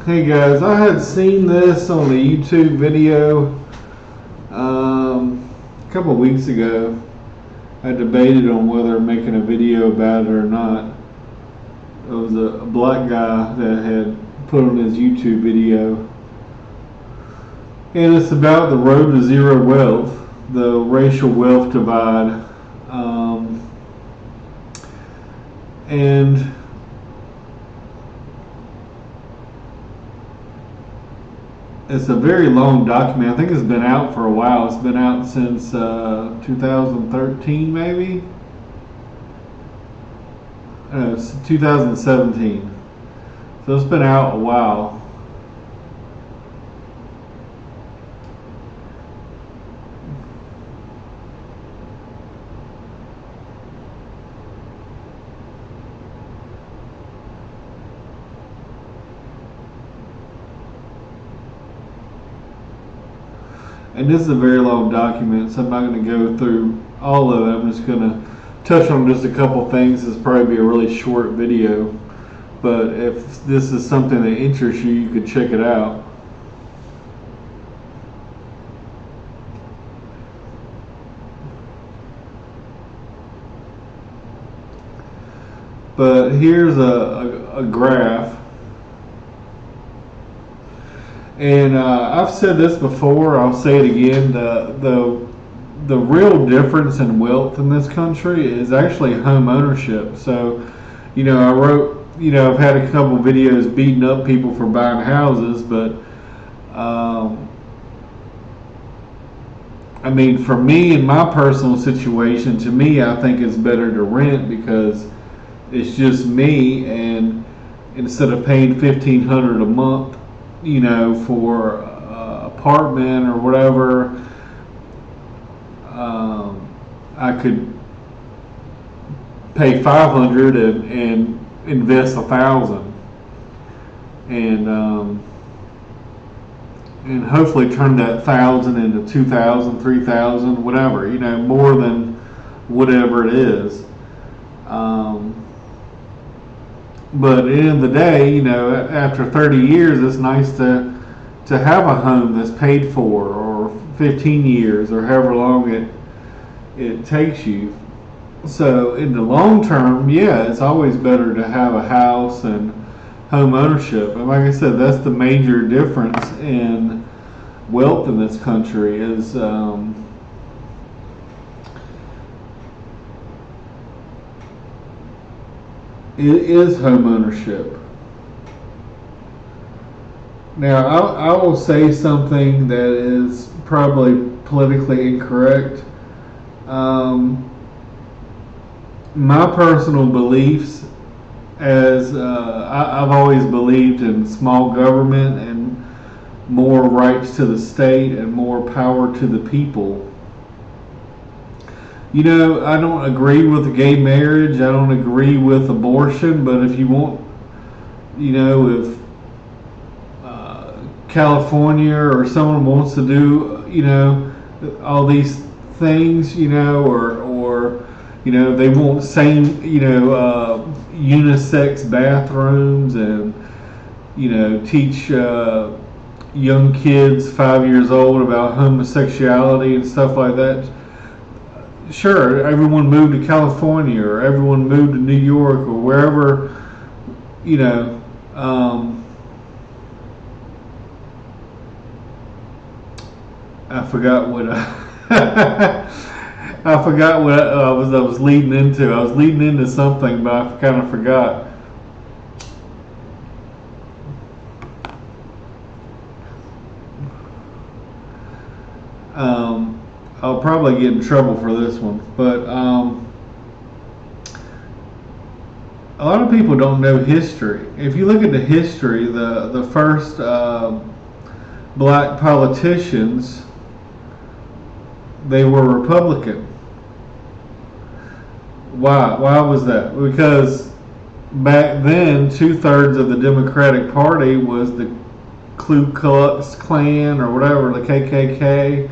Hey guys, I had seen this on a YouTube video a couple of weeks ago. I debated on whether making a video about it or not. It was a black guy that had put on his YouTube video, and it's about the road to zero wealth, the racial wealth divide, and it's a very long document. I think it's been out for a while. It's been out since 2013, maybe. It's 2017. So it's been out a while. And this is a very long document, so I'm not going to go through all of it. I'm just going to touch on just a couple things. This will probably be a really short video, but if this is something that interests you, you could check it out. But here's a graph. And I've said this before, I'll say it again, the real difference in wealth in this country is actually home ownership. So, I wrote, I've had a couple videos beating up people for buying houses, but I mean, for me, in my personal situation, to me, I think it's better to rent because it's just me, and instead of paying $1,500 a month, for apartment or whatever, I could pay $500 and invest $1,000, and hopefully turn that $1,000 into $2,000, $3,000, whatever, more than whatever it is. But at the end of the day, after 30 years, it's nice to have a home that's paid for, or 15 years, or however long it takes you. So in the long term, yeah, it's always better to have a house and home ownership. And like I said, that's the major difference in wealth in this country is it is home ownership. Now, I will say something that is probably politically incorrect. My personal beliefs, as I've always believed in small government and more rights to the state and more power to the people. I don't agree with gay marriage. I don't agree with abortion. But if you want, if California or someone wants to do, all these things, or they want same, unisex bathrooms and, teach young kids 5 years old about homosexuality and stuff like that. Sure, everyone moved to California or everyone moved to New York or wherever, I forgot what I forgot what I was leading into. I was leading into something, but I kind of forgot. I'll probably get in trouble for this one, but a lot of people don't know history. If you look at the history, the first black politicians, they were Republican. Why? Why was that? Because back then, 2/3 of the Democratic Party was the Ku Klux Klan or whatever, the KKK.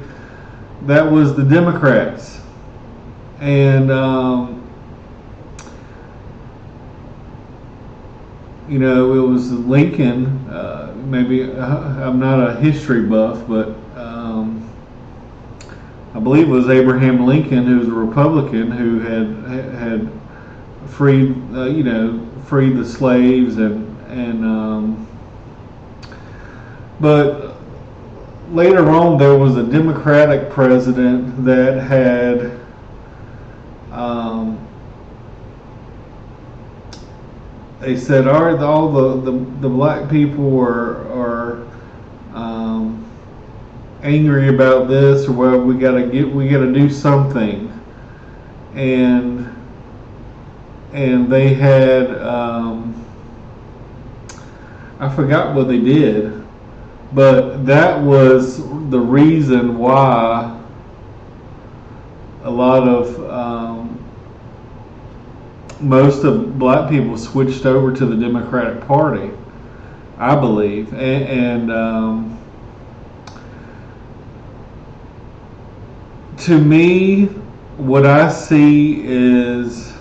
That was the Democrats, and it was Lincoln. Maybe I'm not a history buff, but I believe it was Abraham Lincoln, who was a Republican, who had freed freed the slaves and but later on there was a Democratic president that had they said, all right, all the black people are angry about this, or well, we gotta do something, and they had I forgot what they did, but that was the reason why a lot of most of black people switched over to the Democratic Party, I believe, and to me, what I see is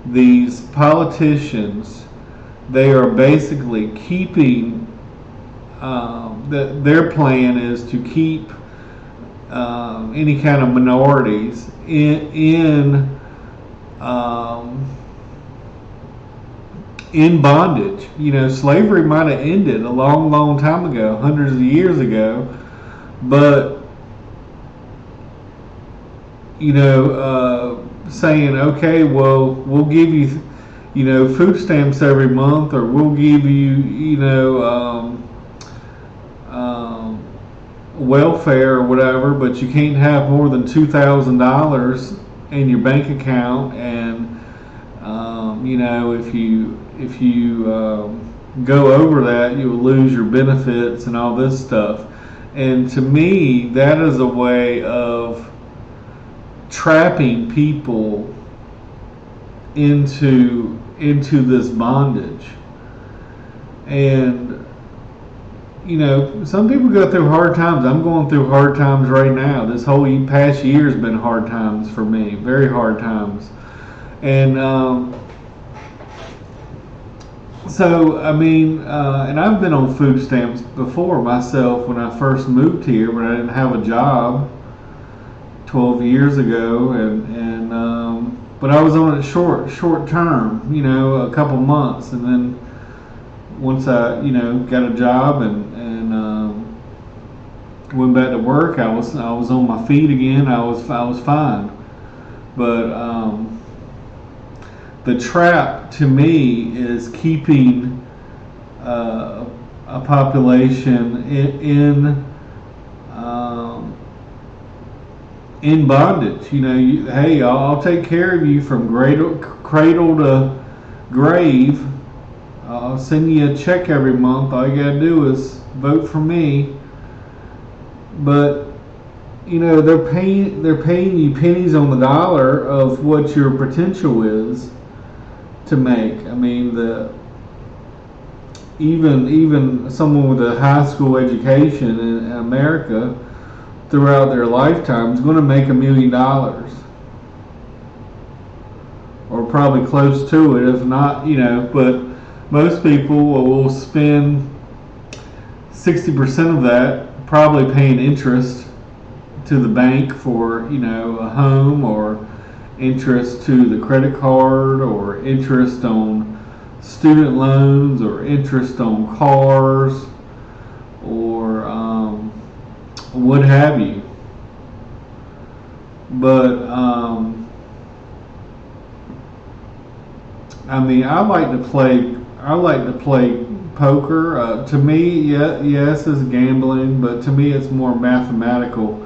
these politicians, they are basically keeping, their plan is to keep any kind of minorities in bondage. Slavery might have ended a long, long time ago, hundreds of years ago, but saying, okay, well, we'll give you, food stamps every month, or we'll give you, welfare or whatever, but you can't have more than $2,000 in your bank account, and if you go over that, you'll lose your benefits and all this stuff. And to me, that is a way of trapping people into this bondage. And some people go through hard times. I'm going through hard times right now. This whole past year has been hard times for me, very hard times. And and I've been on food stamps before myself when I first moved here, when I didn't have a job 12 years ago, but I was on it short term, a couple months, and then once I got a job and went back to work, I was on my feet again. I was fine, but the trap to me is keeping a population in bondage. Hey, I'll take care of you from cradle to grave. I'll send you a check every month. All you gotta do is vote for me. But they're paying you pennies on the dollar of what your potential is to make. Even someone with a high school education in America throughout their lifetime is going to make $1 million, or probably close to it, if not. But most people will spend 60% of that probably paying interest to the bank for a home, or interest to the credit card, or interest on student loans, or interest on cars, or what have you. But I like to play poker. To me, yes, it's gambling, but to me it's more mathematical,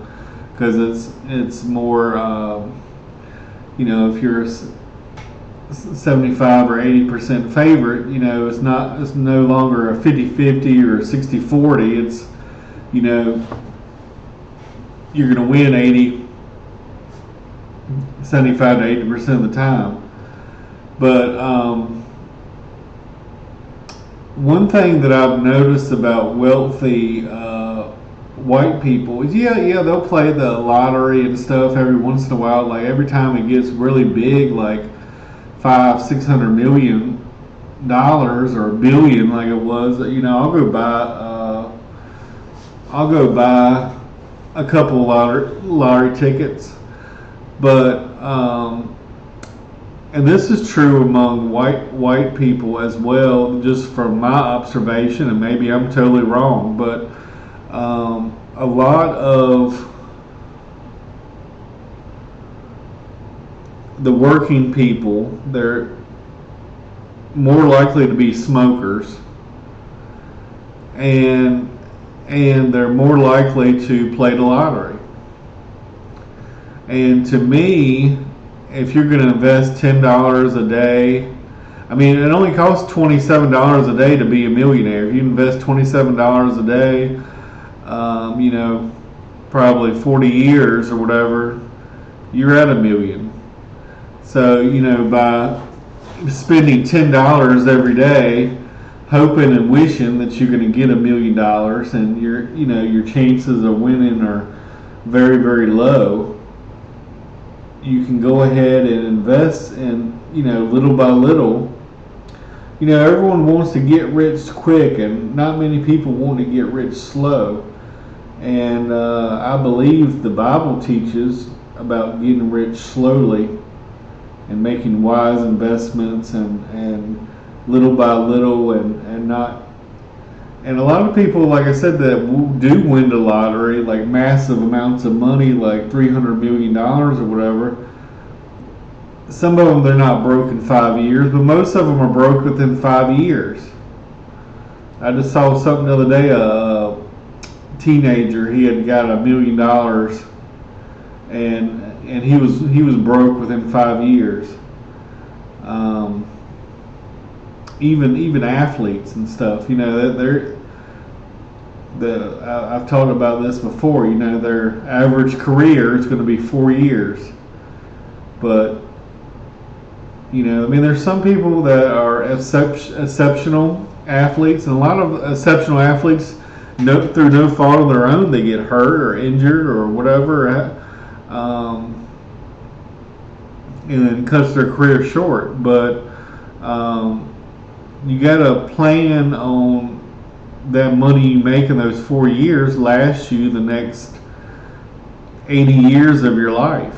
because it's more if you're 75 or 80% favorite, it's no longer a 50-50 or 60-40. It's you're going to win 75 to 80% of the time. But one thing that I've noticed about wealthy white people is, they'll play the lottery and stuff every once in a while. Like every time it gets really big, like 500-600 million, dollars or a billion like it was, I'll go buy a couple lottery tickets. But and this is true among white people as well, just from my observation, and maybe I'm totally wrong, but a lot of the working people, they're more likely to be smokers, and they're more likely to play the lottery. And to me, if you're going to invest $10 a day, I mean, it only costs $27 a day to be a millionaire. If you invest $27 a day, probably 40 years or whatever, you're at $1 million. So, by spending $10 every day, hoping and wishing that you're going to get $1 million, and your chances of winning are very, very low. You can go ahead and invest, and little by little. Everyone wants to get rich quick, and not many people want to get rich slow. And I believe the Bible teaches about getting rich slowly and making wise investments, and little by little, and not. And a lot of people, like I said, that do win the lottery, like massive amounts of money, like $300 million or whatever. Some of them, they're not broke in 5 years, but most of them are broke within 5 years. I just saw something the other day, a teenager, he had got $1 million, and he was broke within 5 years. Even athletes and stuff, I've talked about this before. Their average career is going to be 4 years, but there's some people that are exceptional athletes, and a lot of exceptional athletes, through no fault of their own, they get hurt or injured or whatever, and then cuts their career short. But you got to plan on that money you make in those 4 years lasts you the next 80 years of your life,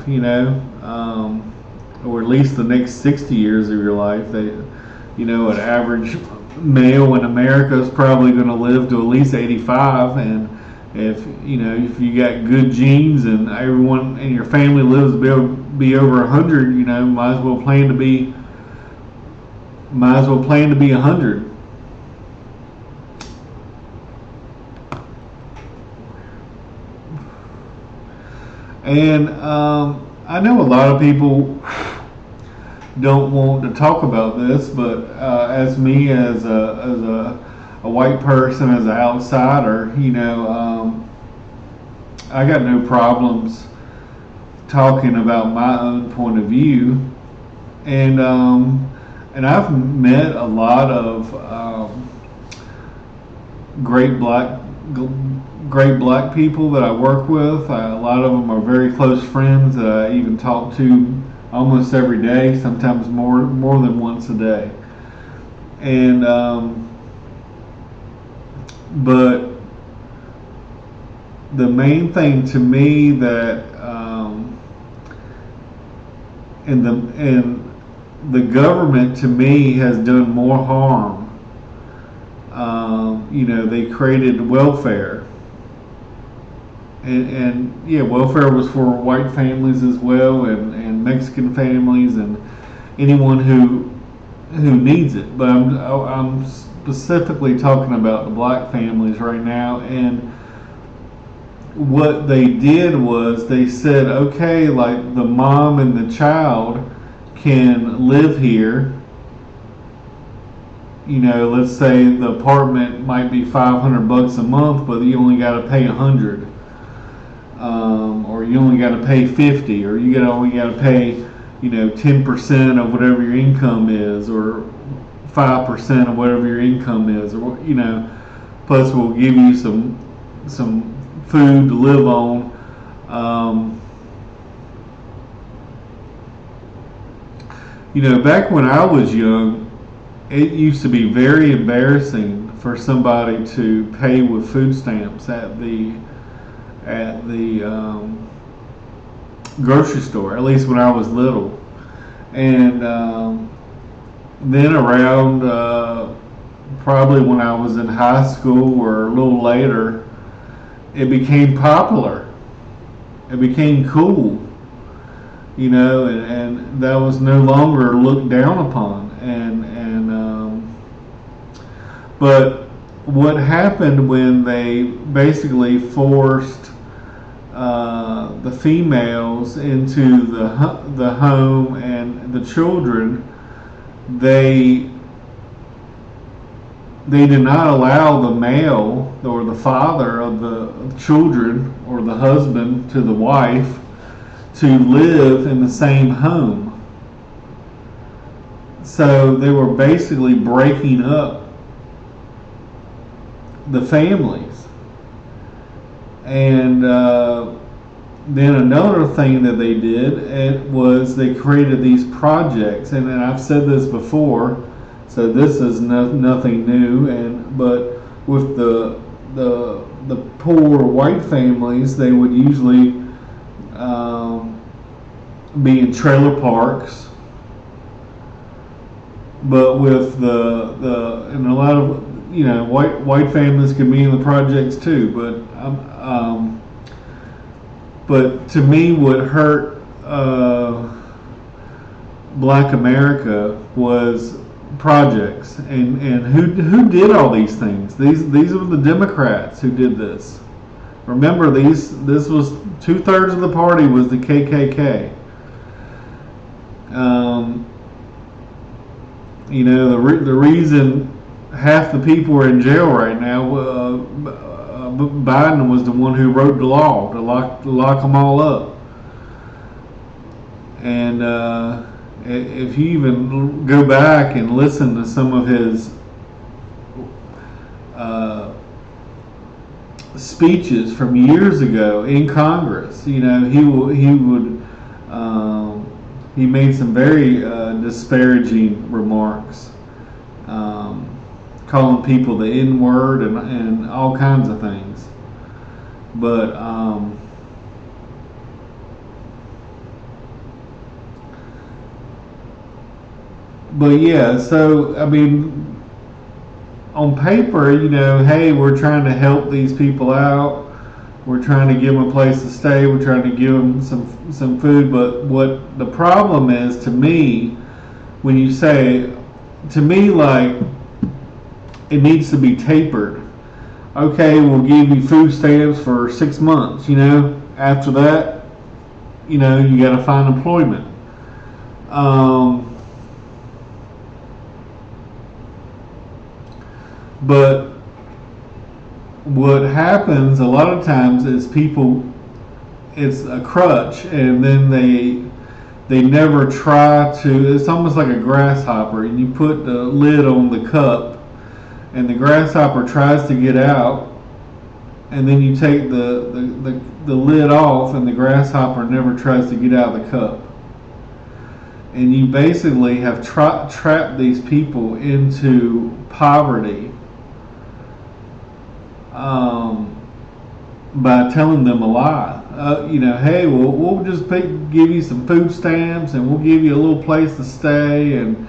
or at least the next 60 years of your life. An average male in America is probably going to live to at least 85, and if you got good genes and everyone in your family lives to be over 100, might as well plan to be 100. And I know a lot of people don't want to talk about this, but as me, as a white person, as an outsider, I got no problems talking about my own point of view, and I've met a lot of great black people that I work with. A lot of them are very close friends that I even talk to almost every day, sometimes more than once a day. And but the main thing to me that and the government to me has done more harm. They created welfare. And yeah, welfare was for white families as well, and Mexican families, and anyone who needs it. But I'm specifically talking about the black families right now. And what they did was they said, okay, like the mom and the child can live here. Let's say the apartment might be $500 a month, but you only got to pay $100. Or you only got to pay $50, or you only got to pay 10% of whatever your income is, or 5% of whatever your income is, or plus we'll give you some food to live on. Back when I was young, it used to be very embarrassing for somebody to pay with food stamps at the grocery store. At least when I was little, and then around probably when I was in high school or a little later, it became popular. It became cool, and that was no longer looked down upon. But what happened when they basically forced the females into the home and the children, they did not allow the male or the father of the children or the husband to the wife to live in the same home. So they were basically breaking up the families. And then another thing that they did was they created these projects, and I've said this before, so this is nothing new. But with the poor white families, they would usually be in trailer parks. But with and a lot of white families can be in the projects too. But to me, what hurt Black America was projects, and who did all these things? These were the Democrats who did this. Remember, this was 2/3 of the party was the KKK. The reason half the people are in jail right now, Biden was the one who wrote the law to lock them all up. And if you even go back and listen to some of his speeches from years ago in Congress, he made some very disparaging remarks, calling people the N-word and all kinds of things. But yeah, so I mean, on paper, hey, we're trying to help these people out. We're trying to give them a place to stay. We're trying to give them some food. But what the problem is, to me, when you say, to me, like, it needs to be tapered. Okay, we'll give you food stamps for 6 months. After that, you got to find employment. But what happens a lot of times is people, it's a crutch, and then they never try to. It's almost like a grasshopper, and you put the lid on the cup, and the grasshopper tries to get out, and then you take the lid off, and the grasshopper never tries to get out of the cup. And you basically have trapped these people into poverty by telling them a lie. Hey, we'll just give you some food stamps, and we'll give you a little place to stay, and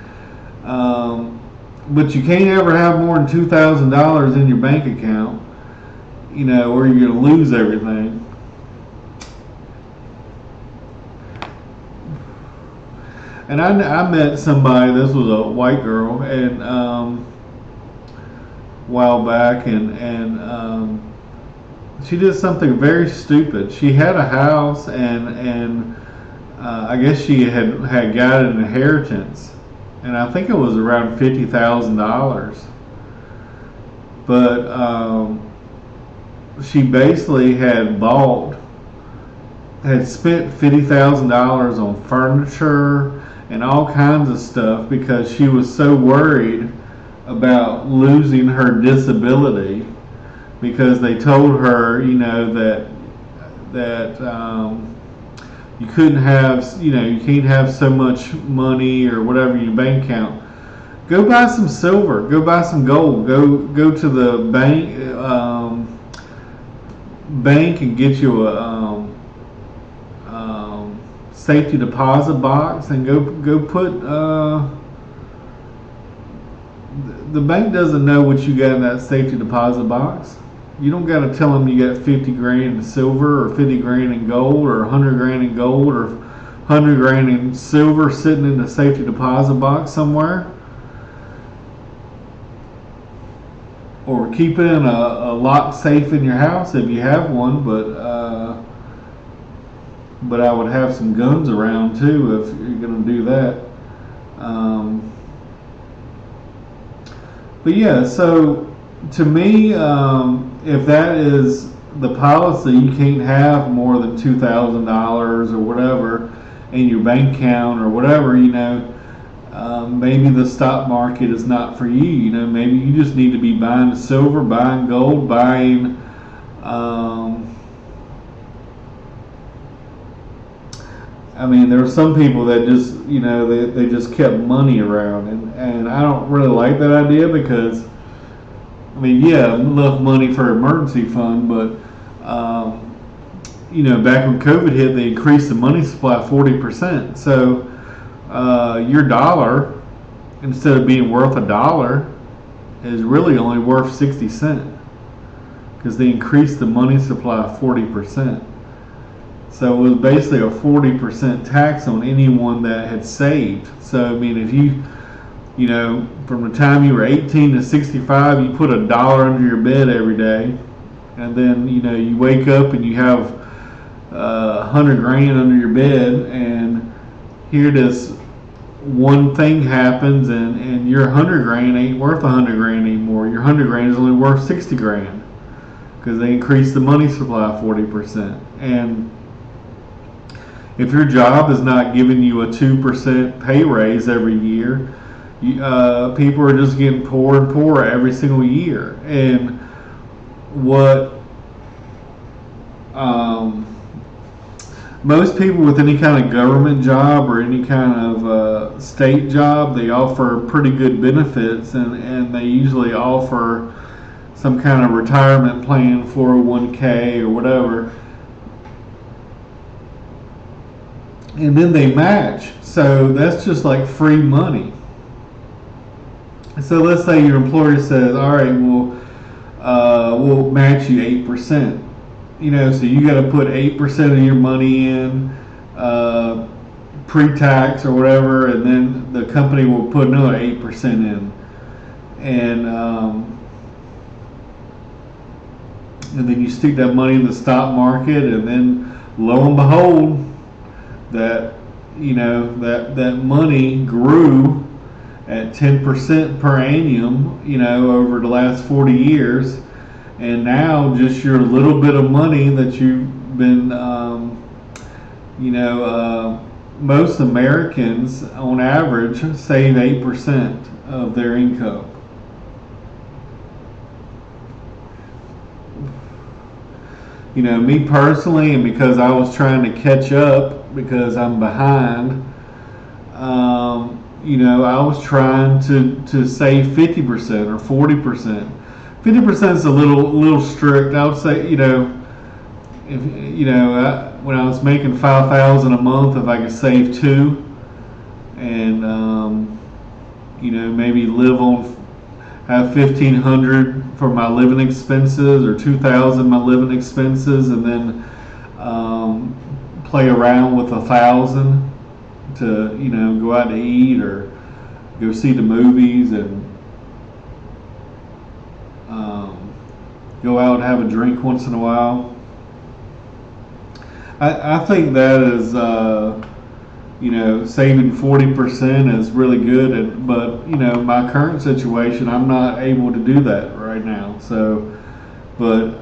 but you can't ever have more than $2,000 in your bank account, or you're going to lose everything. And I met somebody. This was a white girl, and a while back, and she did something very stupid. She had a house, and I guess she had got an inheritance, and I think it was around $50,000. But she basically had spent $50,000 on furniture and all kinds of stuff because she was so worried about losing her disability, because they told her, that you couldn't have, you can't have so much money or whatever in your bank account, Go buy some silver. Go buy some gold. Go to the bank and get you a safety deposit box and go put. The bank doesn't know what you got in that safety deposit box. You don't got to tell them you got 50 grand in silver or 50 grand in gold or 100 grand in gold or 100 grand in silver sitting in the safety deposit box somewhere. Or keep it in a locked safe in your house if you have one, but I would have some guns around too if you're going to do that. But yeah, so to me, if that is the policy, you can't have more than $2,000 or whatever in your bank account or whatever, maybe the stock market is not for you. Maybe you just need to be buying silver, buying gold, buying there are some people that just, they just kept money around, and I don't really like that idea because, yeah, enough money for emergency fund, but, back when COVID hit, they increased the money supply 40%. So your dollar, instead of being worth $1, is really only worth 60 cents because they increased the money supply 40%. So it was basically a 40% tax on anyone that had saved. So if you, from the time you were 18 to 65, you put $1 under your bed every day, and then you wake up and you have 100 grand under your bed, and here this one thing happens, and your 100 grand ain't worth 100 grand anymore. Your 100 grand is only worth 60 grand because they increased the money supply 40%. And if your job is not giving you a 2% pay raise every year, people are just getting poorer and poorer every single year. And what most people with any kind of government job or any kind of state job, they offer pretty good benefits, and they usually offer some kind of retirement plan, 401k or whatever. And then they match. So that's just like free money. So let's say your employer says, all right, we'll match you 8%. So you got to put 8% of your money in pre-tax or whatever, and then the company will put another 8% in. And then you stick that money in the stock market, and then lo and behold, that that money grew at 10% per annum, over the last 40 years, and now just your little bit of money that you've been, most Americans on average save 8% of their income. Me personally, and because I was trying to catch up because I'm behind, I was trying to save 50% or 40%. 50% is a little strict. I would say, if when I was making $5,000 a month, if I could save $2, and maybe have $1,500 for my living expenses or $2,000 my living expenses, and then play around with $1,000 to go out to eat or go see the movies and go out and have a drink once in a while. I think that is saving 40% is really good, but my current situation, I'm not able to do that right now. So, but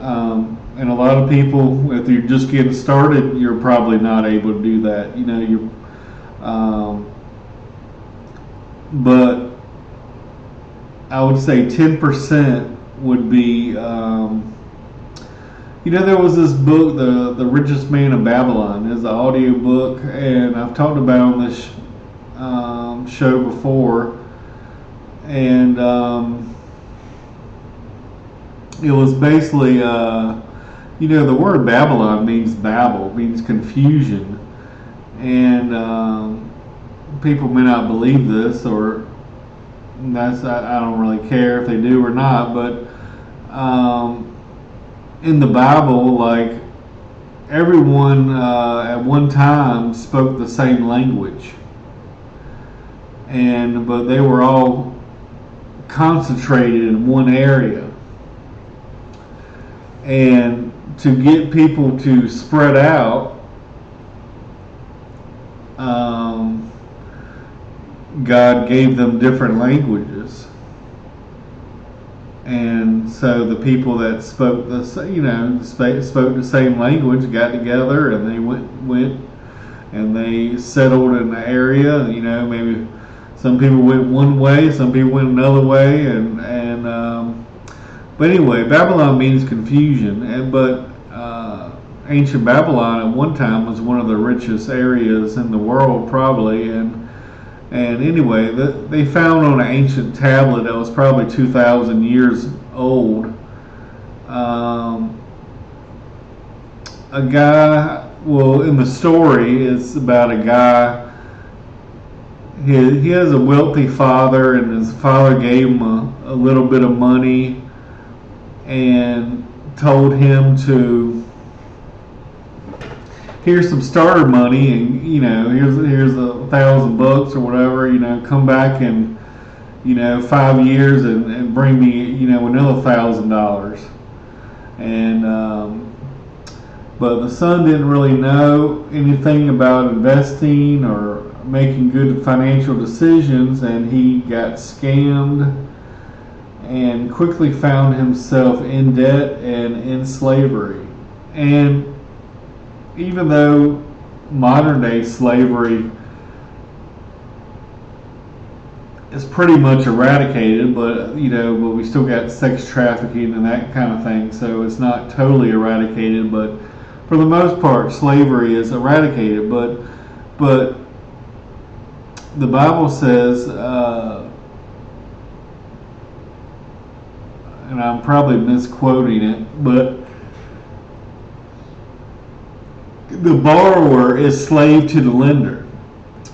and a lot of people, if you're just getting started, you're probably not able to do that. But I would say 10% would be. There was this book, the Richest Man of Babylon, is an audio book, and I've talked about it on this show before. and it was basically, the word Babylon means Babel, means confusion, and people may not believe this, or I don't really care if they do or not, but in the Bible, like, everyone at one time spoke the same language, but they were all concentrated in one area. And to get people to spread out, God gave them different languages. And so the people that spoke spoke the same language got together, and they went and they settled in the area. Maybe some people went one way, some people went another way, but anyway, Babylon means confusion. But ancient Babylon at one time was one of the richest areas in the world, probably, and anyway, they found on an ancient tablet that was probably 2,000 years old, a guy, well, in the story, it's about a guy, he has a wealthy father, and his father gave him a little bit of money and told him to, here's some starter money, and here's $1,000 or whatever, come back in 5 years and bring me another $1,000. And but the son didn't really know anything about investing or making good financial decisions, and he got scammed and quickly found himself in debt and in slavery. And even though modern day slavery is pretty much eradicated, but we still got sex trafficking and that kind of thing, so it's not totally eradicated, but for the most part slavery is eradicated. But the Bible says, and I'm probably misquoting it, but the borrower is slave to the lender.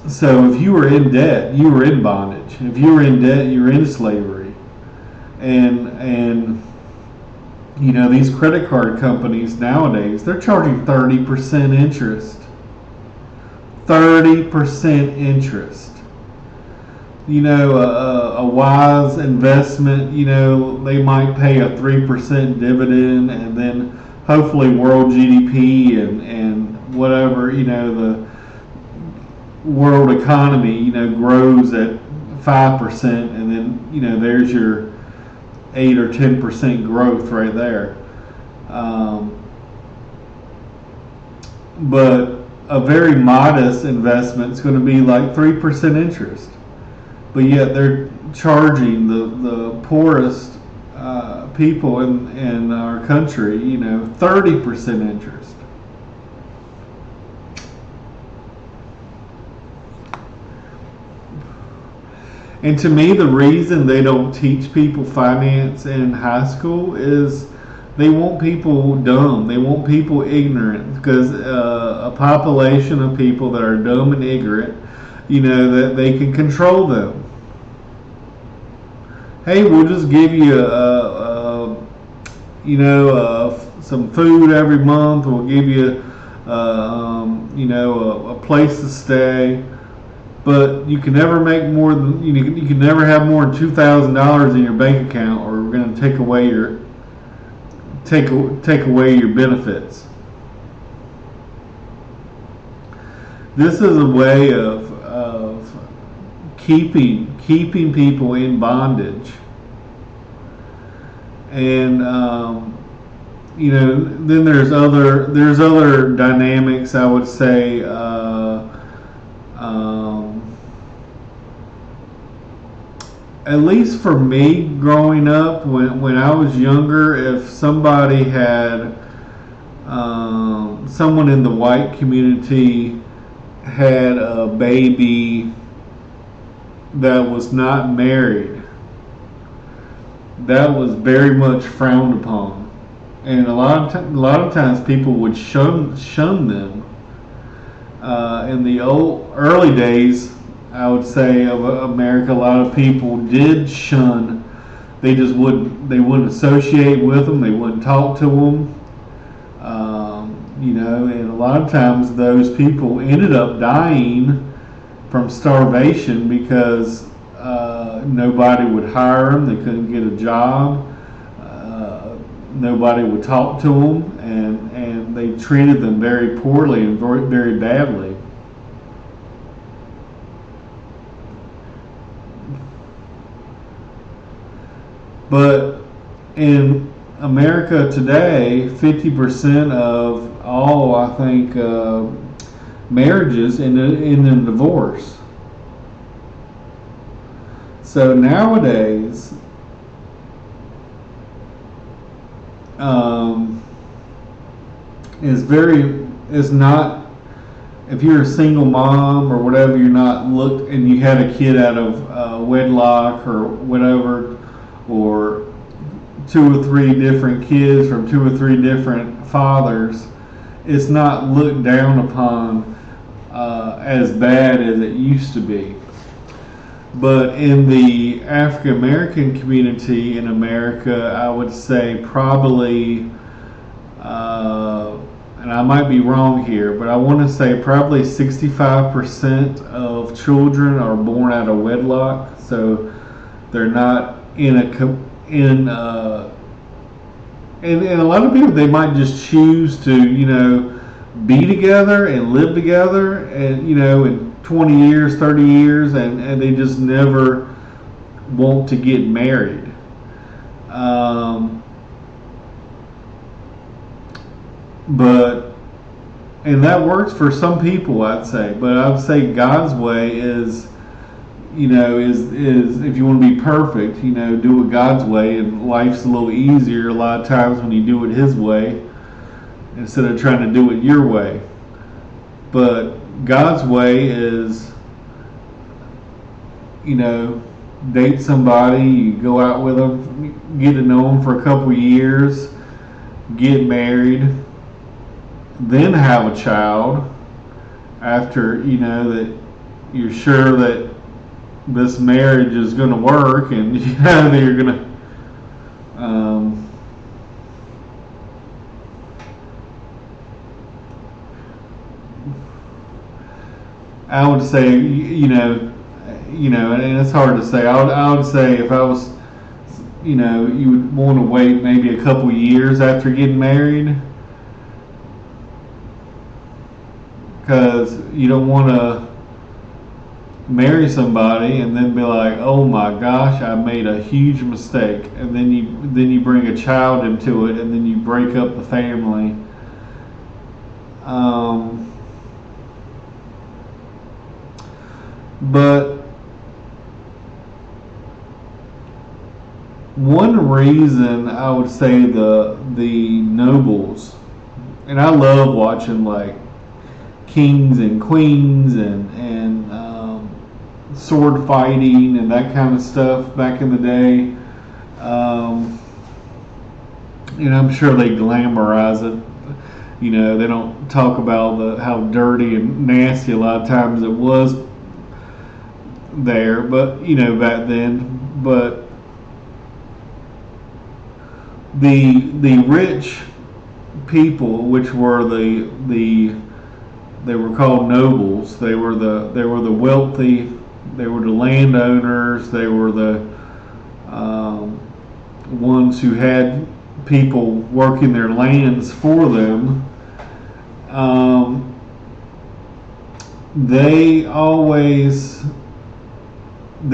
So if you were in debt, you were in bondage. If you were in debt, you were in slavery. And these credit card companies nowadays, they're charging 30% interest. 30% interest. A wise investment, they might pay a 3% dividend, and then hopefully world GDP and whatever, the world economy, grows at 5%, and then, there's your 8 or 10% growth right there. But a very modest investment is going to be like 3% interest. But yet they're charging the poorest people in our country, 30% interest. And to me, the reason they don't teach people finance in high school is they want people dumb. They want people ignorant, because a population of people that are dumb and ignorant, that they can control them. Hey, we'll just give you some food every month. We'll give you a place to stay, but you can never make more than you can never have more than $2,000 in your bank account, or we're going to take away your benefits. This is a way of keeping people in bondage. And then there's other dynamics, I would say. At least for me, growing up, when I was younger, if somebody had someone in the white community had a baby that was not married, that was very much frowned upon, and a lot of times people would shun them. In the early days, I would say of America, a lot of people did shun. They wouldn't associate with them. They wouldn't talk to them. And a lot of times those people ended up dying from starvation because nobody would hire them. They couldn't get a job. Nobody would talk to them, and they treated them very poorly and very, very badly. But in America today, 50% of all, I think, marriages end in divorce. So nowadays, um, is not, if you're a single mom or whatever, you're not looked and you had a kid out of wedlock or whatever, or two or three different kids from two or three different fathers, it's not looked down upon as bad as it used to be. But in the African American community in America, I would say probably, and I might be wrong here, but I want to say probably 65% of children are born out of wedlock. So they're not in and a lot of people, they might just choose to be together and live together, and in 20 years, 30 years, and they just never want to get married. And that works for some people, I'd say. But I'd say God's way is if you want to be perfect, do it God's way, and life's a little easier a lot of times when you do it His way instead of trying to do it your way. But God's way is, date somebody, you go out with them, get to know them for a couple of years, get married, then have a child after, that you're sure that this marriage is going to work, and that you're going to I would say, and it's hard to say. I would say if I was, you would want to wait maybe a couple years after getting married, because you don't want to marry somebody and then be like, oh my gosh, I made a huge mistake, and then you bring a child into it, and then you break up the family. But one reason I would say the nobles, and I love watching like kings and queens and sword fighting and that kind of stuff back in the day. And I'm sure they glamorize it. They don't talk about how dirty and nasty a lot of times it was there, but back then. But the rich people, which were they were called nobles. They were the wealthy. They were the landowners. They were the ones who had people working their lands for them. They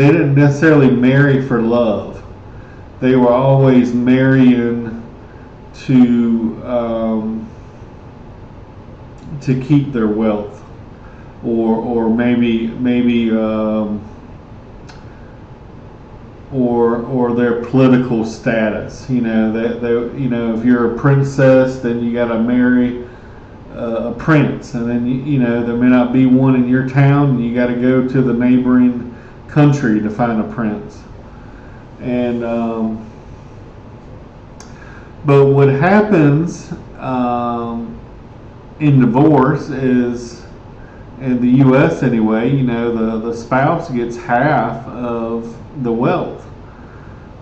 didn't necessarily marry for love. They were always marrying to keep their wealth, or maybe or their political status. If you're a princess, then you got to marry a prince, and then there may not be one in your town, and you got to go to the neighboring country to find a prince. And But what happens in divorce is, in the U.S. anyway, the spouse gets half of the wealth.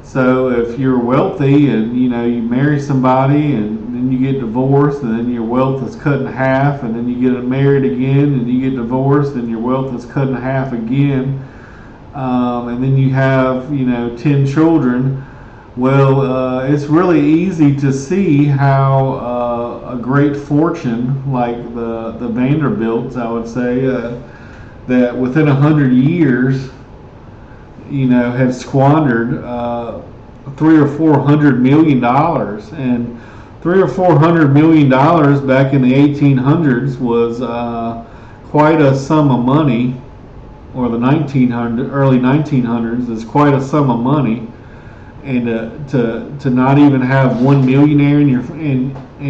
So if you're wealthy and you marry somebody and then you get divorced and then your wealth is cut in half, and then you get married again and you get divorced and your wealth is cut in half again, and then you have 10 children. Well, it's really easy to see how a great fortune like the Vanderbilts, I would say, that within 100 years, have squandered $300 or $400 million, and $300 or $400 million back in the 1800s was quite a sum of money, or the early 1900s is quite a sum of money. And to not even have one millionaire in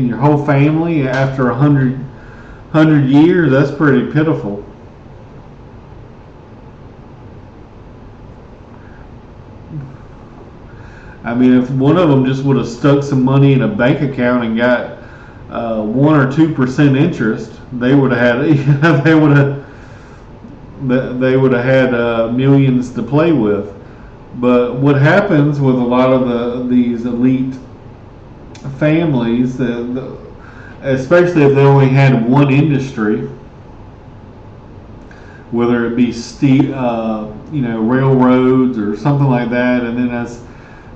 your whole family after 100 years, that's pretty pitiful. I mean, if one of them just would have stuck some money in a bank account and got 1 or 2% interest, they would have had they would have had millions to play with. But what happens with a lot of these elite families, especially if they only had one industry, whether it be railroads or something like that, and then as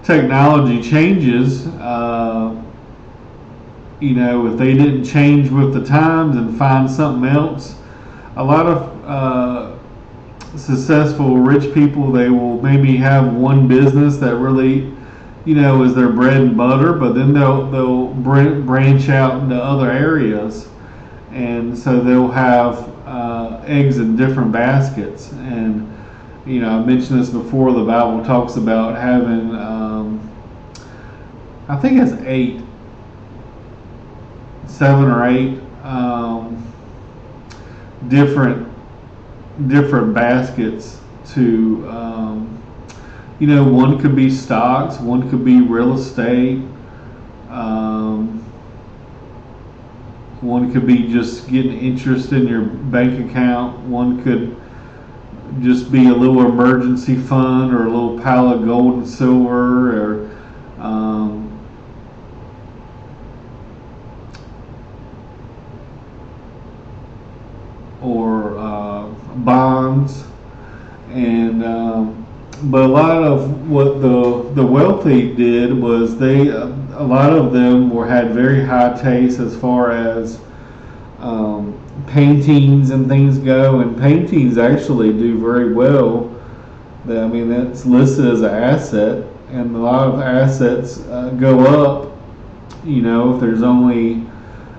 technology changes, if they didn't change with the times and find something else, a lot of successful rich people, they will maybe have one business that really is their bread and butter, but then they'll branch out into other areas, and so they'll have eggs in different baskets. And I mentioned this before, the Bible talks about having I think it's 7 or 8 different baskets to one could be stocks, one could be real estate, one could be just getting interest in your bank account, one could just be a little emergency fund or a little pile of gold and silver, or bonds. And but a lot of what the wealthy did was a lot of them had very high taste as far as paintings and things go, and paintings actually do very well. That's listed as an asset, and a lot of assets go up. If there's only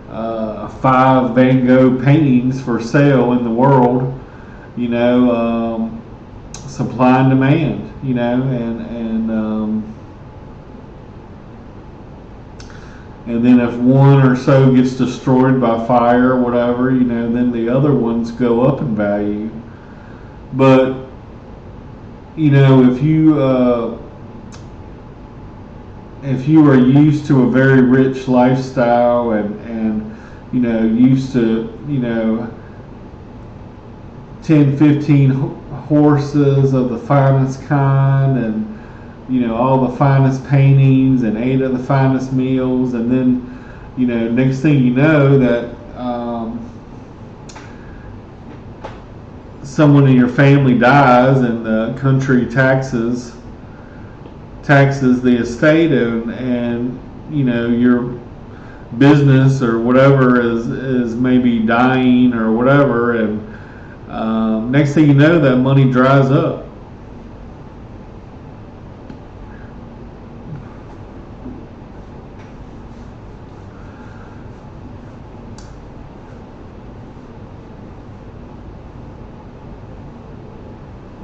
5 Van Gogh paintings for sale in the world, supply and demand, and then if one or so gets destroyed by fire or whatever, then the other ones go up in value. But if you are used to a very rich lifestyle and used to 10, 15 horses of the finest kind, and all the finest paintings and ate of the finest meals, and then next thing you know that someone in your family dies and the country taxes the estate, and your business or whatever is maybe dying or whatever, and next thing you know, that money dries up.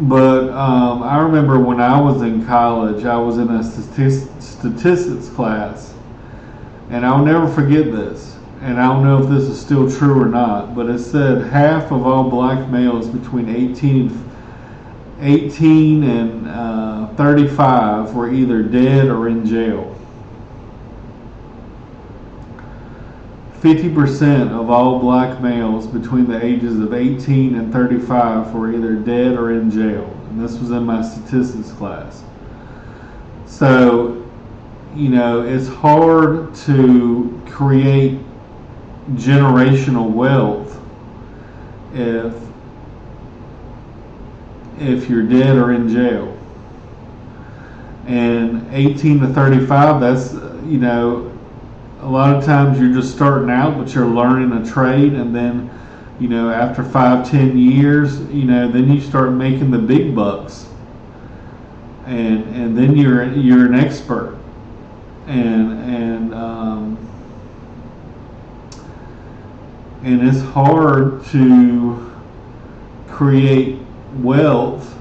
But I remember when I was in college, I was in a statistics class, and I'll never forget this. And I don't know if this is still true or not, but it said half of all black males between 18 and 35 were either dead or in jail. 50% of all black males between the ages of 18 and 35 were either dead or in jail. And this was in my statistics class. So, it's hard to create generational wealth if you're dead or in jail. And 18 to 35, that's, a lot of times you're just starting out, but you're learning a trade, and then, after 5-10 years, then you start making the big bucks, and then you're an expert, and it's hard to create wealth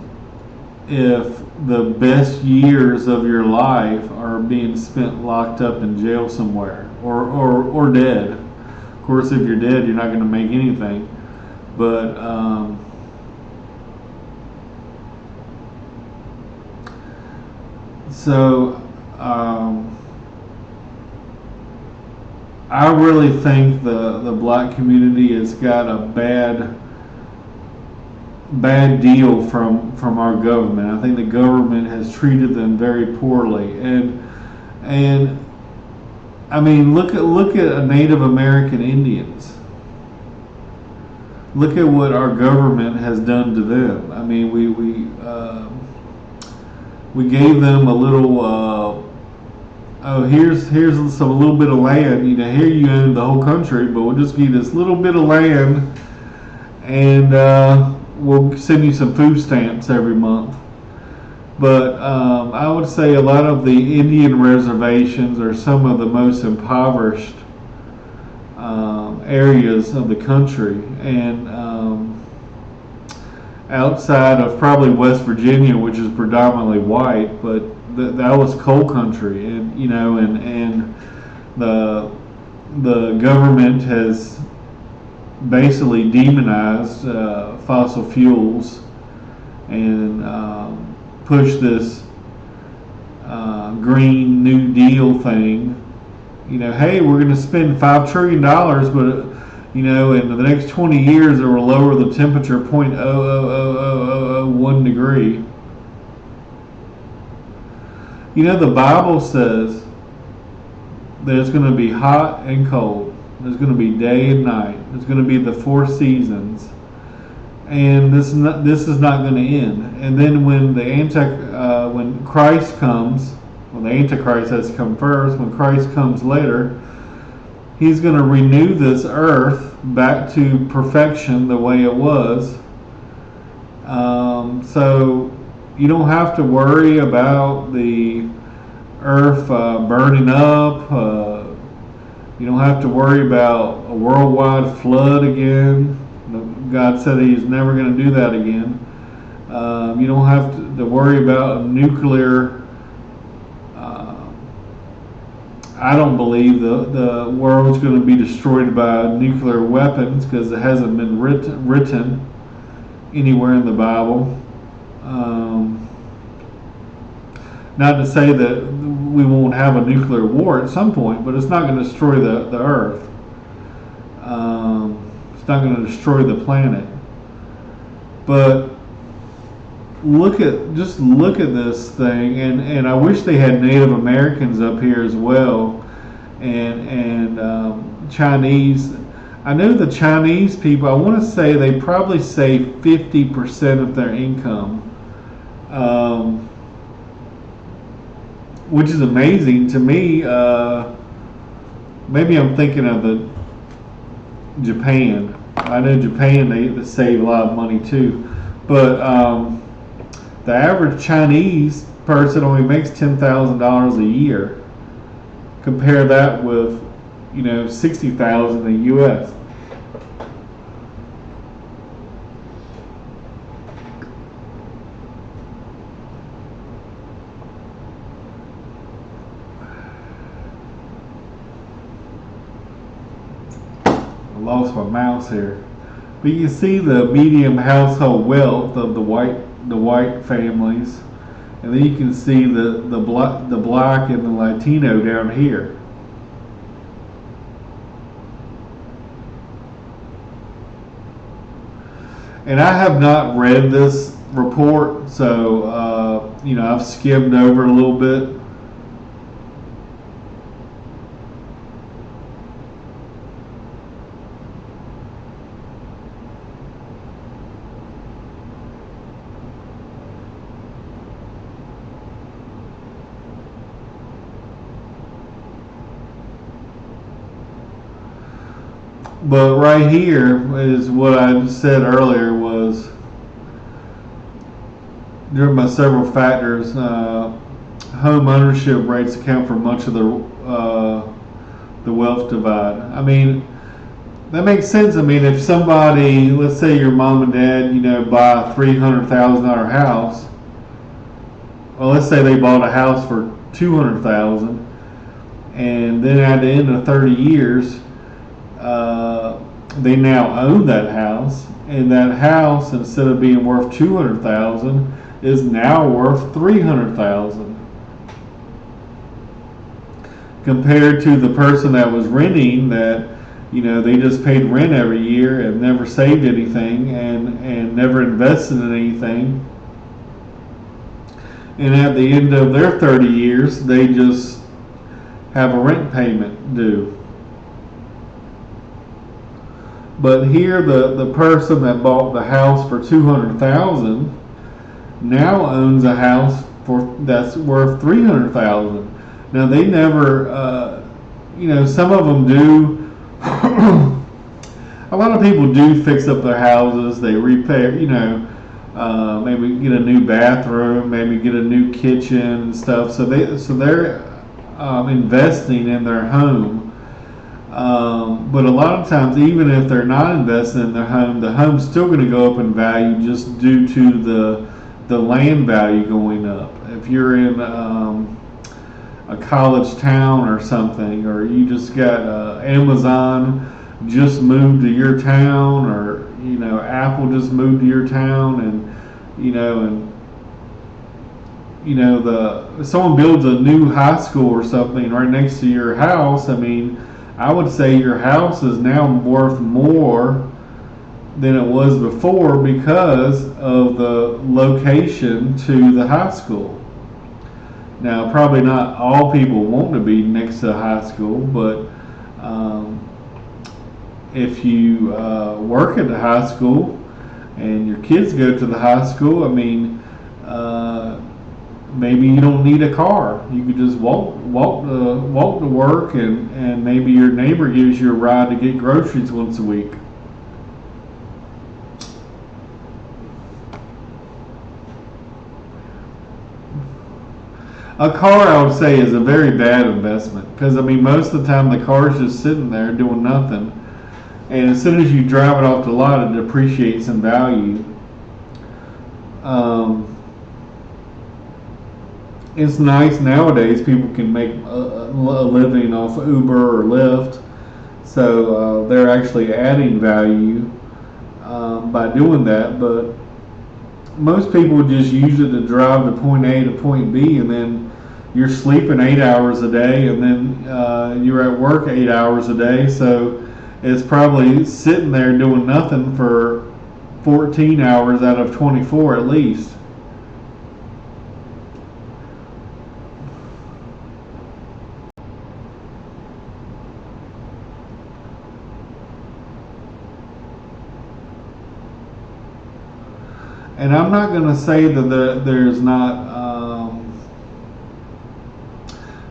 if the best years of your life are being spent locked up in jail somewhere, or dead. Of course, if you're dead, you're not going to make anything. But I really think the black community has got a bad deal from our government. I think the government has treated them very poorly, and I mean, look at Native American Indians. Look at what our government has done to them. I mean, we gave them a little. Here's a little bit of land. Here you own the whole country, but we'll just give you this little bit of land, and we'll send you some food stamps every month. But I would say a lot of the Indian reservations are some of the most impoverished areas of the country, and outside of probably West Virginia, which is predominantly white, but that was coal country, and and the government has basically demonized fossil fuels and push this Green New Deal thing. Hey, we're going to spend $5 trillion, but in the next 20 years it will lower the temperature 0.00001 degree. The Bible says that it's going to be hot and cold. There's going to be day and night. There's going to be the 4 seasons. And this is not going to end. And then when when Christ comes, well, the Antichrist has to come first. When Christ comes later, he's going to renew this earth back to perfection the way it was. So you don't have to worry about the earth burning up. You don't have to worry about a worldwide flood again. God said He's never going to do that again. You don't have to worry about nuclear. I don't believe the world's going to be destroyed by nuclear weapons, because it hasn't been written anywhere in the Bible. Not to say that we won't have a nuclear war at some point, but it's not going to destroy the earth. It's not going to destroy the planet. But look at this thing, and I wish they had Native Americans up here as well, and Chinese. I know the Chinese people, I want to say they probably save 50% of their income, which is amazing to me. Maybe I'm thinking of Japan. I know Japan, they save a lot of money too, but the average Chinese person only makes $10,000 a year. Compare that with $60,000 in the U.S. I lost my mouse here, but you can see the medium household wealth of the white families, and then you can see the black and the Latino down here. and I have not read this report, so I've skimmed over a little bit. But right here is what I said earlier was driven by several factors. Home ownership rates account for much of the wealth divide. I mean, that makes sense. I mean, if somebody, let's say your mom and dad, buy a $300,000 house, well, let's say they bought a house for $200,000, and then at the end of 30 years, they now own that house, and that house, instead of being worth $200,000, is now worth $300,000. Compared to the person that was renting, that they just paid rent every year and never saved anything and never invested in anything, and at the end of their 30 years, they just have a rent payment due. But here, the person that bought the house for $200,000 now owns a house that's worth $300,000. Now they never, some of them do. A lot of people do fix up their houses. They repair, maybe get a new bathroom, maybe get a new kitchen and stuff. So they're investing in their home. But a lot of times, even if they're not investing in their home, the home's still going to go up in value just due to the land value going up. If you're in a college town or something, or you just got Amazon just moved to your town, or Apple just moved to your town, and someone builds a new high school or something right next to your house. I mean, I would say your house is now worth more than it was before because of the location to the high school. Now, probably not all people want to be next to a high school, but if you work at the high school and your kids go to the high school, I mean, maybe you don't need a car. You could just walk to work, and maybe your neighbor gives you a ride to get groceries once a week. A car, I would say, is a very bad investment because, I mean, most of the time the car's just sitting there doing nothing, and as soon as you drive it off the lot, it depreciates in value. It's nice nowadays, people can make a living off of Uber or Lyft, so they're actually adding value by doing that, but most people just use it to drive to point A to point B, and then you're sleeping 8 hours a day, and then you're at work 8 hours a day, so it's probably sitting there doing nothing for 14 hours out of 24 at least. And I'm not going to say that there's not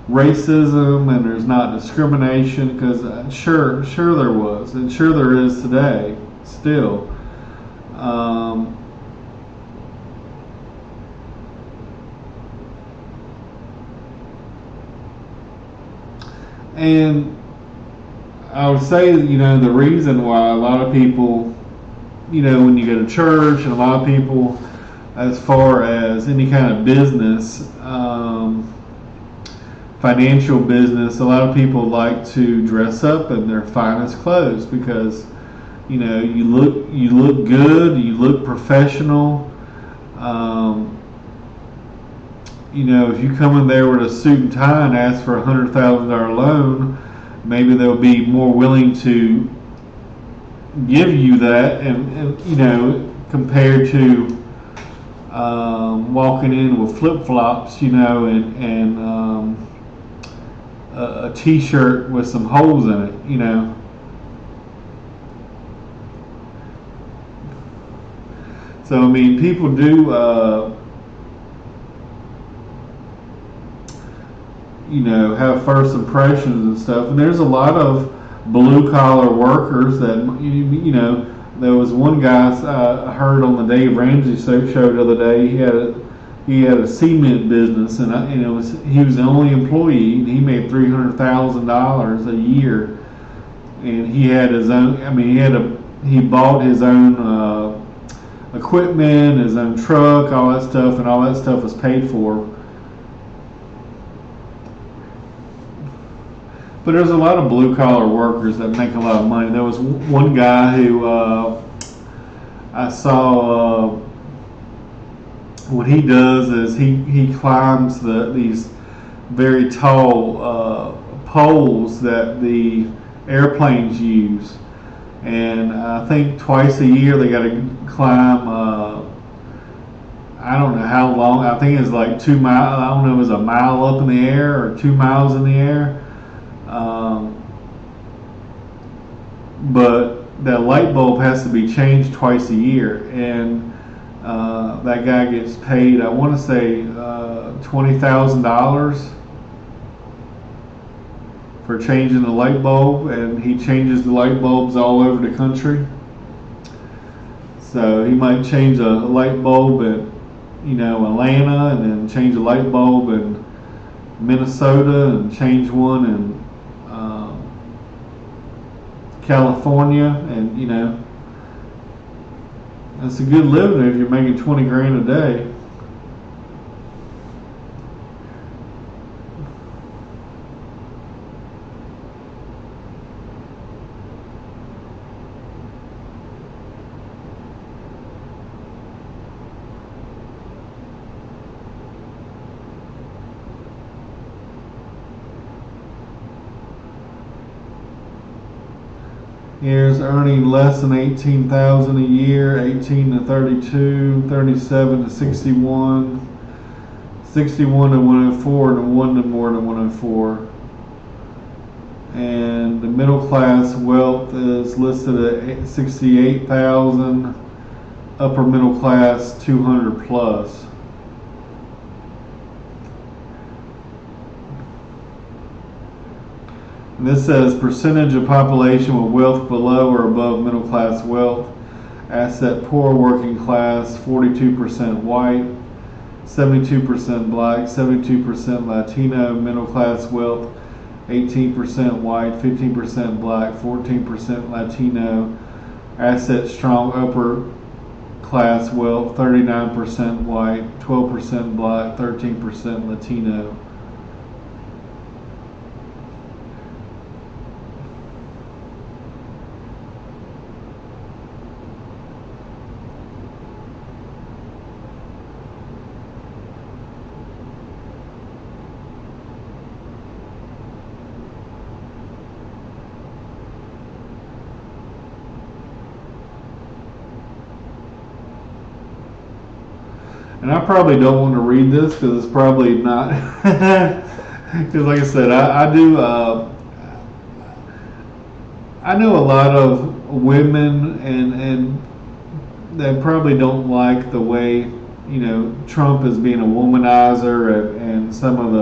racism and there's not discrimination, because sure there was, and sure there is today still. And I would say, the reason why a lot of people, when you go to church, and a lot of people, as far as any kind of business, financial business, a lot of people like to dress up in their finest clothes because, you look good, you look professional. If you come in there with a suit and tie and ask for $100,000 loan, maybe they'll be more willing to give you that, and compared to walking in with flip flops, and a t-shirt with some holes in it. So I mean, people do, have first impressions and stuff. And there's a lot of blue collar workers that There was one guy I heard on the Dave Ramsey show the other day. He had a cement business, and he was the only employee. And he made $300,000 a year, and he had his own. I mean, he bought his own equipment, his own truck, all that stuff, and all that stuff was paid for. But there's a lot of blue collar workers that make a lot of money. There was one guy who I saw. What he does is he climbs these very tall poles that the airplanes use, and I think twice a year they got to climb. I don't know how long. I think it's like 2 miles. I don't know if it was a mile up in the air or 2 miles in the air. But that light bulb has to be changed twice a year, and that guy gets paid, I want to say, $20,000 for changing the light bulb, and he changes the light bulbs all over the country. So he might change a light bulb at Atlanta, and then change a light bulb in Minnesota, and change one in California, and it's a good living if you're making 20 grand a day. Here's earning less than 18,000 a year, 18 to 32, 37 to 61, 61 to 104, and 1 to more than 104. And the middle class wealth is listed at 68,000, upper middle class 200 plus. And this says percentage of population with wealth below or above middle class wealth. Asset poor working class, 42% white, 72% black, 72% Latino. Middle class wealth, 18% white, 15% black, 14% Latino. Asset strong upper class wealth, 39% white, 12% black, 13% Latino. And I probably don't want to read this because it's probably not. Because, like I said, I know a lot of women and that probably don't like the way Trump is being a womanizer and some of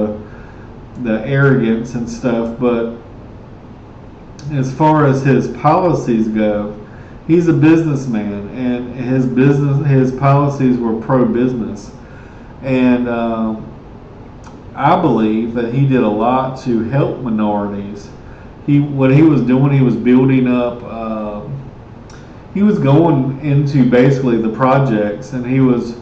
the arrogance and stuff. But as far as his policies go, he's a businessman, and his policies were pro-business, and I believe that he did a lot to help minorities. What he was doing, he was building up. He was going into basically the projects, and he was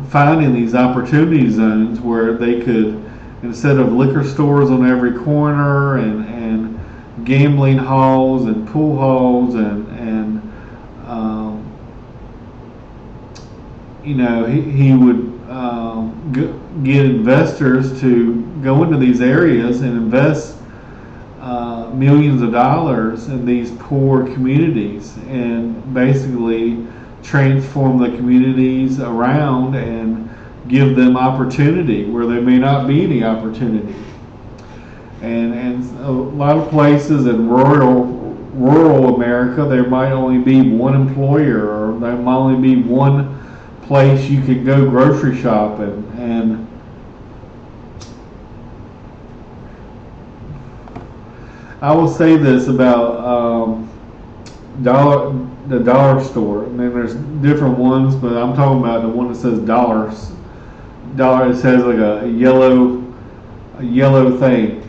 finding these opportunity zones where they could, instead of liquor stores on every corner and gambling halls and pool halls and he would get investors to go into these areas and invest millions of dollars in these poor communities and basically transform the communities around and give them opportunity where there may not be any opportunity. And a lot of places in rural America, there might only be one employer, or there might only be one place you could go grocery shopping. And I will say this about the dollar store. I mean, there's different ones, but I'm talking about the one that says dollars. Dollar. It says like a yellow thing.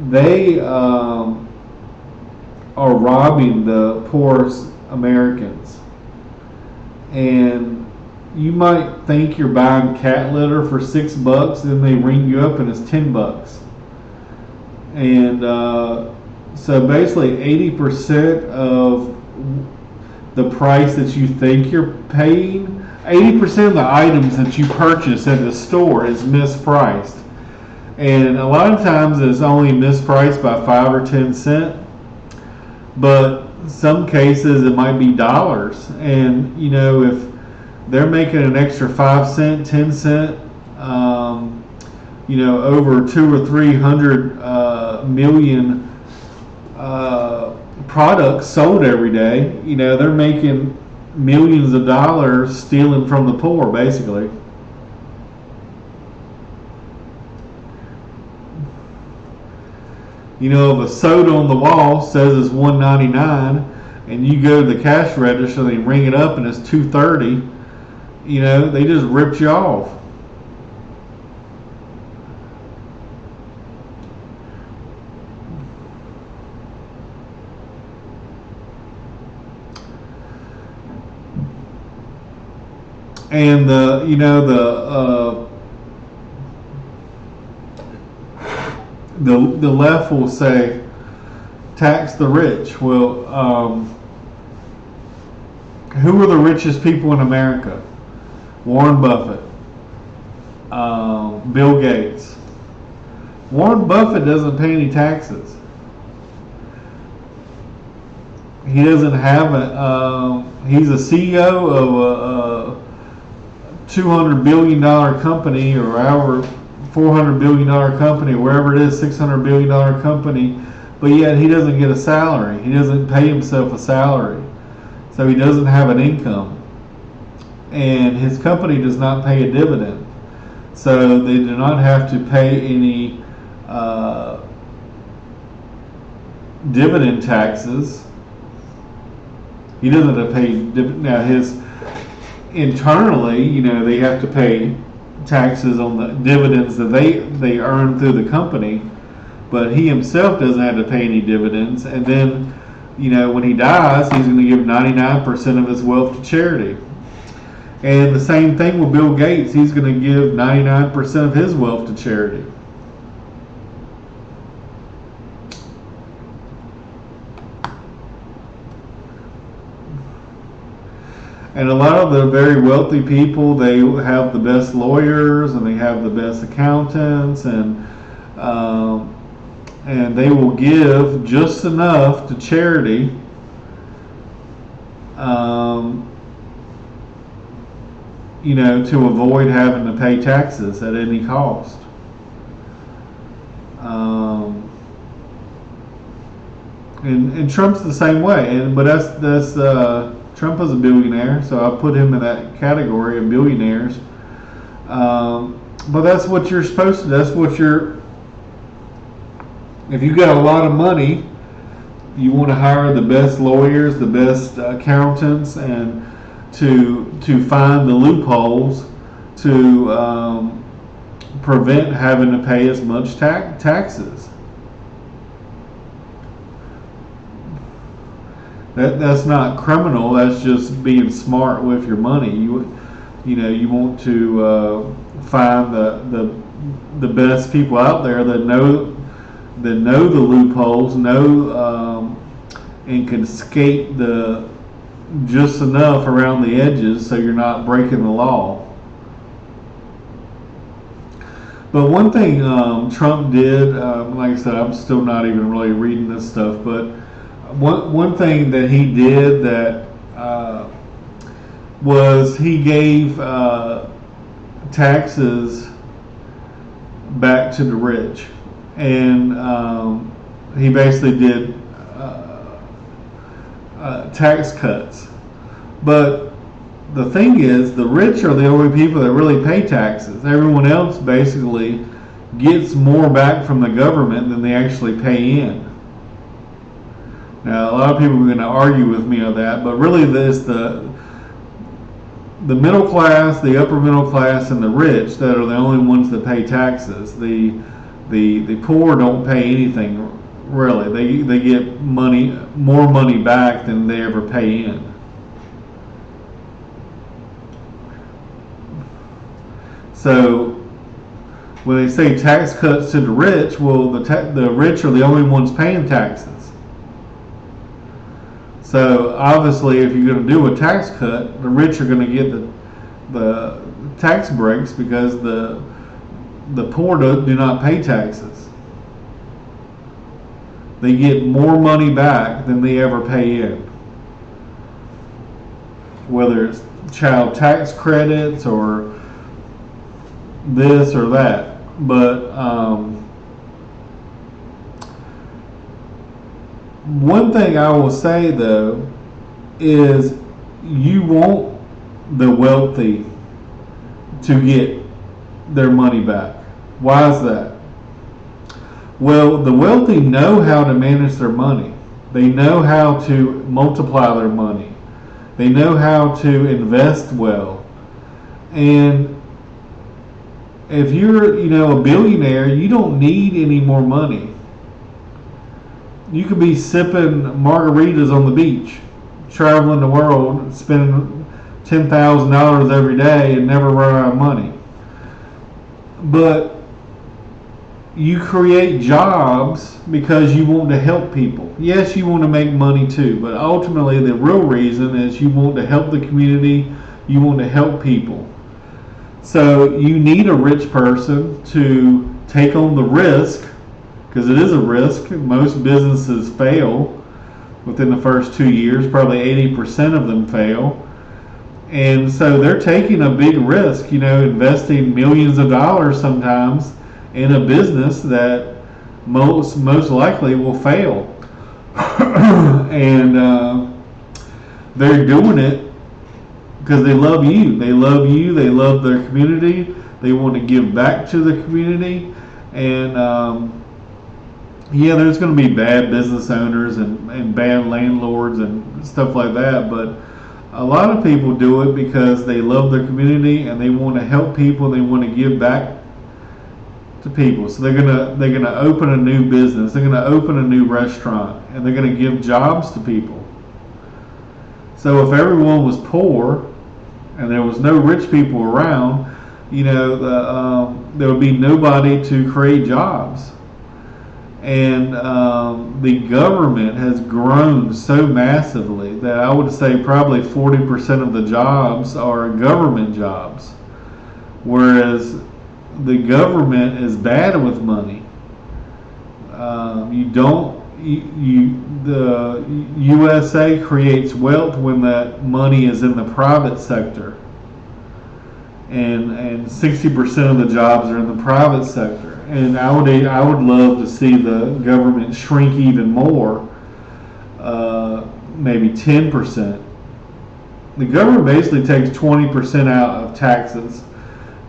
They are robbing the poorest Americans, and you might think you're buying cat litter for $6, then they ring you up and it's $10. And so basically 80% of the price that you think you're paying, 80% of the items that you purchase at the store is mispriced. And a lot of times it's only mispriced by 5 or 10 cents, but some cases it might be dollars. And you know, if they're making an extra 5 cent, 10 cent, you know, over 200 or 300 million products sold every day, you know, they're making millions of dollars stealing from the poor, basically. You know, if a soda on the wall says it's $1.99 and you go to the cash register and they ring it up and it's $2.30, you know, they just ripped you off. And the left will say tax the rich. Well, who are the richest people in America? Warren Buffett, Bill Gates. Warren Buffett doesn't pay any taxes. He doesn't have he's a CEO of a $200 billion company, or however, $400 billion company, or wherever it is, $600 billion company, but yet he doesn't get a salary. He doesn't pay himself a salary. So he doesn't have an income. And his company does not pay a dividend. So they do not have to pay any dividend taxes. He doesn't have to pay, now his, internally, you know, they have to pay taxes on the dividends that they earn through the company, but he himself doesn't have to pay any dividends. And then, you know, when he dies, he's going to give 99% of his wealth to charity. And the same thing with Bill Gates. He's going to give 99% of his wealth to charity. And a lot of the very wealthy people, they have the best lawyers and they have the best accountants, and they will give just enough to charity, you know, to avoid having to pay taxes at any cost. And Trump's the same way, but that's Trump is a billionaire, so I put him in that category of billionaires. But that's what you're supposed to. That's what you're. If you got a lot of money, you want to hire the best lawyers, the best accountants, and to find the loopholes to prevent having to pay as much taxes. That's not criminal. That's just being smart with your money. You know, you want to find the best people out there that know the loopholes, and can skate just enough around the edges so you're not breaking the law. But one thing Trump did, like I said, I'm still not even really reading this stuff, but one thing that he did that was he gave taxes back to the rich, and he basically did tax cuts. But the thing is, the rich are the only people that really pay taxes. Everyone else basically gets more back from the government than they actually pay in. Now, a lot of people are going to argue with me on that, but really, the middle class, the upper middle class, and the rich that are the only ones that pay taxes. The poor don't pay anything really. They get more money back than they ever pay in. So when they say tax cuts to the rich, well, the rich are the only ones paying taxes. So obviously, if you're going to do a tax cut, the rich are going to get the tax breaks because the poor do not pay taxes. They get more money back than they ever pay in, whether it's child tax credits or this or that. But one thing I will say though is you want the wealthy to get their money back. Why is that? Well, the wealthy know how to manage their money. They know how to multiply their money. They know how to invest well. And if you're, a billionaire, you don't need any more money. You could be sipping margaritas on the beach, traveling the world, spending $10,000 every day and never run out of money. But you create jobs because you want to help people. Yes, you want to make money too, but ultimately the real reason is you want to help the community, you want to help people. So you need a rich person to take on the risk, because it is a risk. Most businesses fail within the first 2 years. Probably 80% of them fail. And so they're taking a big risk, investing millions of dollars sometimes in a business that most likely will fail. And they're doing it because they love you. They love you. They love their community. They want to give back to the community. And yeah, there's going to be bad business owners and bad landlords and stuff like that, but a lot of people do it because they love their community and they want to help people. They want to give back to people. So they're gonna open a new business. They're gonna open a new restaurant, and they're gonna give jobs to people. So if everyone was poor and there was no rich people around, there would be nobody to create jobs. And the government has grown so massively that I would say probably 40% of the jobs are government jobs, whereas the government is bad with money. The USA creates wealth when that money is in the private sector, and 60% of the jobs are in the private sector. And I would love to see the government shrink even more, maybe 10%. The government basically takes 20% out of taxes.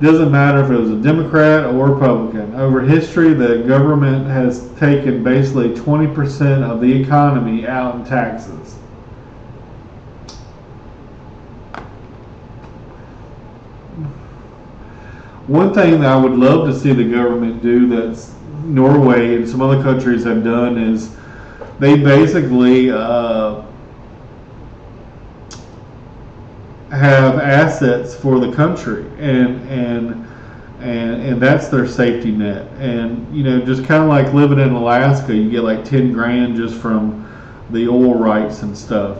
Doesn't matter if it was a Democrat or Republican. Over history, the government has taken basically 20% of the economy out in taxes. One thing that I would love to see the government do, that's Norway and some other countries have done, is they basically have assets for the country, and that's their safety net. And just kind of like living in Alaska, you get like 10 grand just from the oil rights and stuff.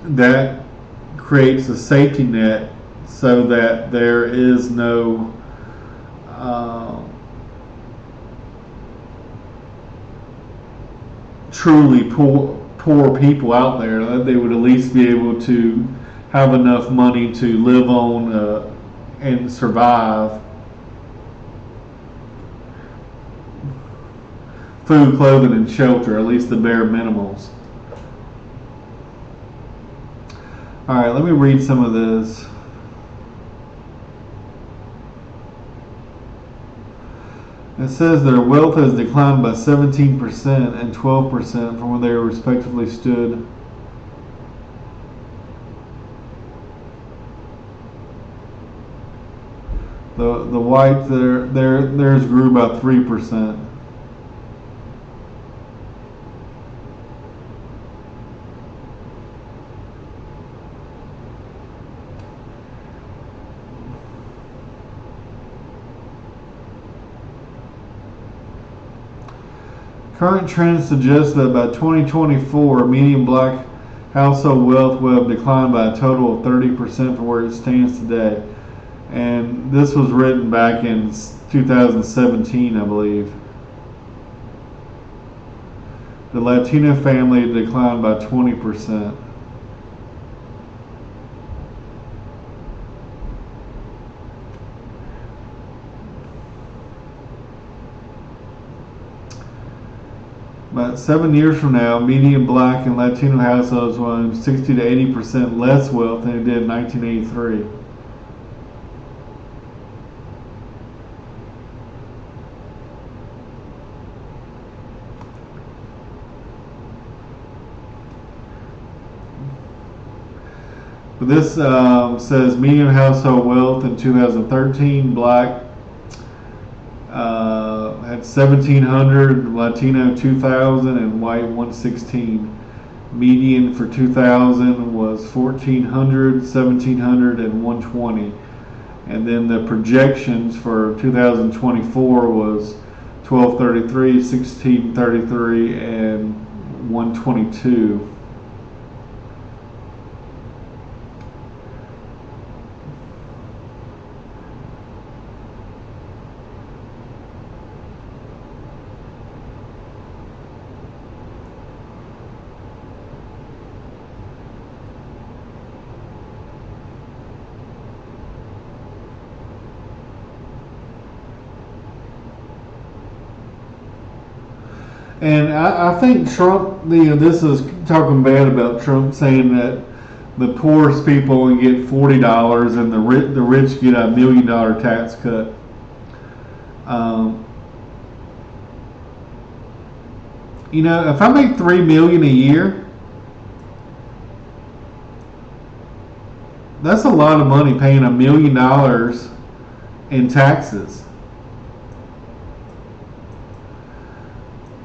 That creates a safety net so that there is no truly poor people out there, that they would at least be able to have enough money to live on and survive. Food, clothing, and shelter, at least the bare minimums. Alright, let me read some of this. It says their wealth has declined by 17% and 12% from where they respectively stood. The whites, theirs grew by 3%. Current trends suggest that by 2024, median black household wealth will have declined by a total of 30% from where it stands today. And this was written back in 2017, I believe. The Latino family declined by 20%. About 7 years from now, median black and Latino households will own 60 to 80% less wealth than it did in 1983. This says median household wealth in 2013, black had 1,700, Latino 2,000, and white 116. Median for 2000 was 1,400, 1,700, and 120. And then the projections for 2024 was 1,233, 1,633, and 122. And I think Trump, this is talking bad about Trump, saying that the poorest people get $40 and the rich get a $1 million tax cut. If I make $3 million a year, that's a lot of money, paying $1 million in taxes.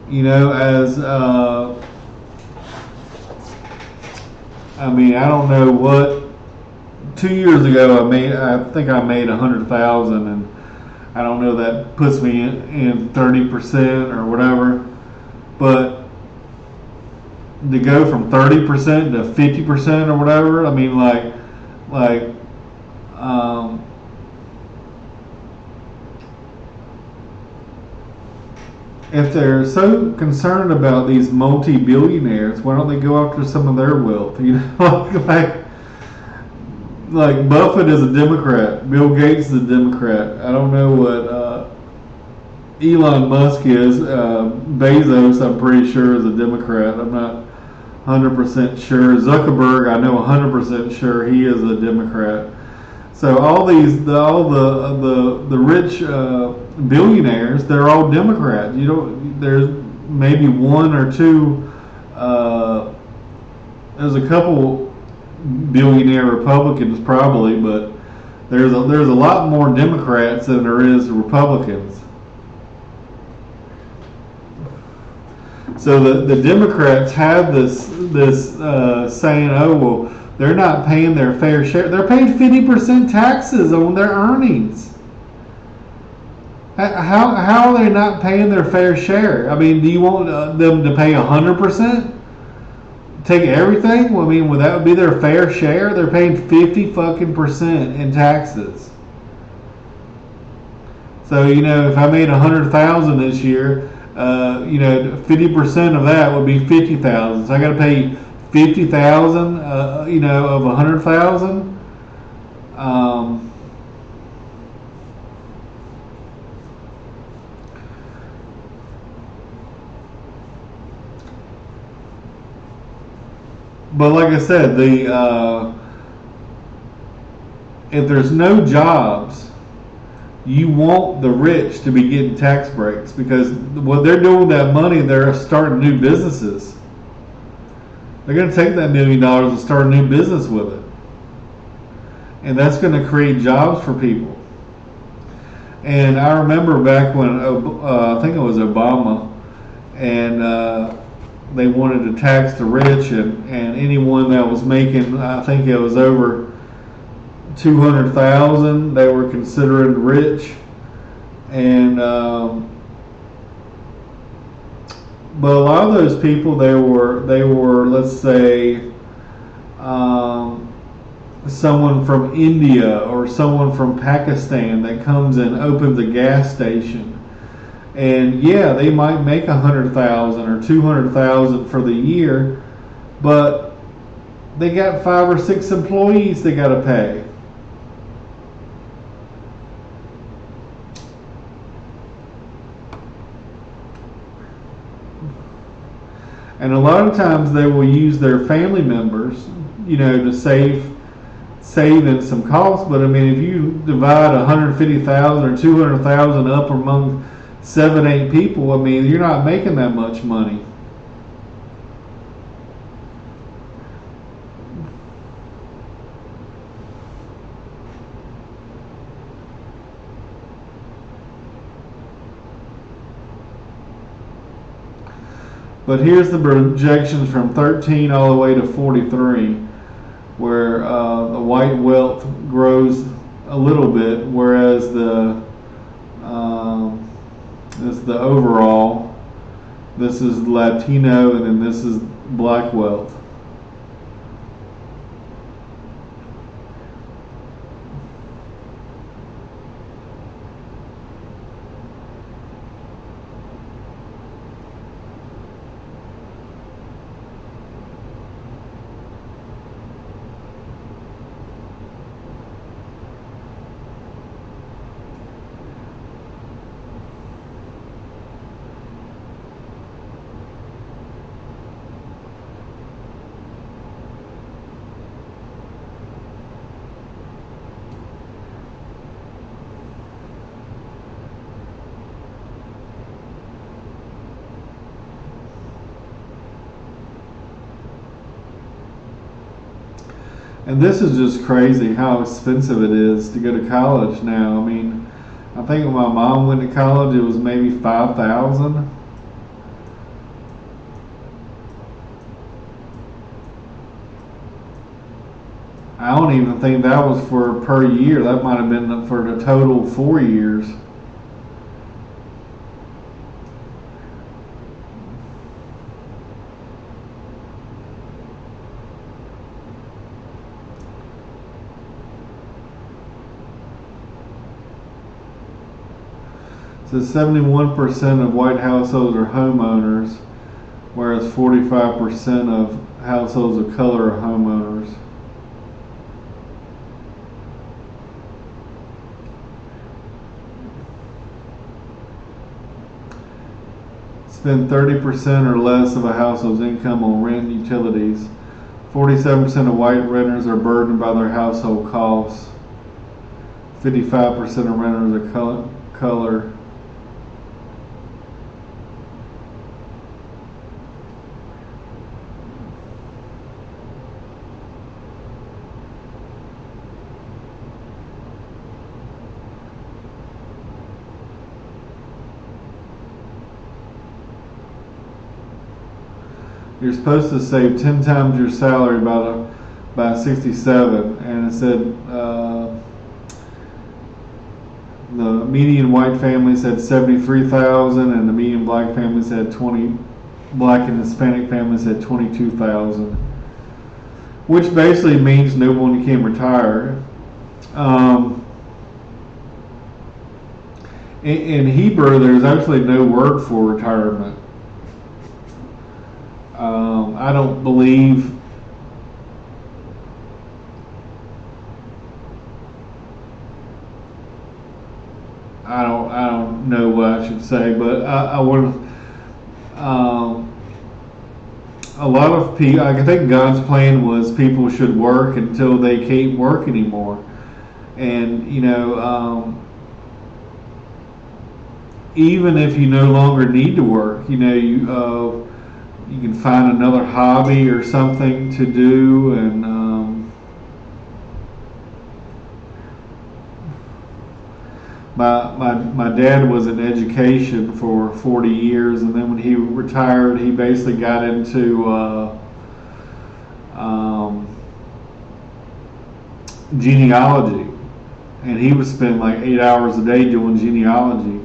I don't know what. 2 years ago, I think I made 100,000, and I don't know, that puts me in 30% or whatever. But to go from 30% to 50% or whatever, if they're so concerned about these multi-billionaires, why don't they go after some of their wealth? Like Buffett is a Democrat, Bill Gates is a Democrat. I don't know what Elon Musk is. Bezos, I'm pretty sure, is a Democrat. I'm not 100% sure. Zuckerberg, I know 100% sure he is a Democrat. So all the rich billionaires, they're all Democrats. There's maybe one or two. There's a couple billionaire Republicans probably, but there's a lot more Democrats than there is Republicans. So the Democrats have this saying, oh well, they're not paying their fair share. They're paying 50% taxes on their earnings. How are they not paying their fair share? Do you want them to pay 100%? take everything? Well, I mean, would that be their fair share? They're paying 50 fucking percent in taxes. So, if I made 100,000 this year, 50% of that would be 50,000. So I got to pay 50,000, of 100,000. But like I said, if there's no jobs, you want the rich to be getting tax breaks, because what they're doing with that money, they're starting new businesses. They're going to take that $1 million and start a new business with it, and that's going to create jobs for people. And I remember back when I think it was Obama, and they wanted to tax the rich, and anyone that was making, I think it was over 200,000, they were considered rich. And but a lot of those people, they were let's say someone from India or someone from Pakistan that comes and opens a gas station. And yeah, they might make 100,000 or 200,000 for the year, but they got 5 or 6 employees they got to pay. And a lot of times they will use their family members, to save in some costs. But I mean, if you divide 150,000 or 200,000 up among 7, 8 people, I mean, you're not making that much money. But here's the projections from 13 all the way to 43, where the white wealth grows a little bit, whereas this is the overall. This is Latino, and then this is black wealth. And this is just crazy how expensive it is to go to college now. I mean, I think when my mom went to college, it was maybe 5,000. I don't even think that was for per year. That might have been for the total 4 years. So 71% of white households are homeowners, whereas 45% of households of color are homeowners. Spend 30% or less of a household's income on rent and utilities. 47% of white renters are burdened by their household costs. 55% of renters are color. You're supposed to save 10 times your salary by 67, and it said the median white families had 73,000, and the median black families had Black and Hispanic families had 22,000, which basically means no one can retire. Um, in Hebrew, there's actually no word for retirement. I don't believe. I don't know what I should say, but I want a lot of people. I think God's plan was people should work until they can't work anymore, and even if you no longer need to work, you can find another hobby or something to do, and my dad was in education for 40 years, and then when he retired, he basically got into genealogy, and he would spend like 8 hours a day doing genealogy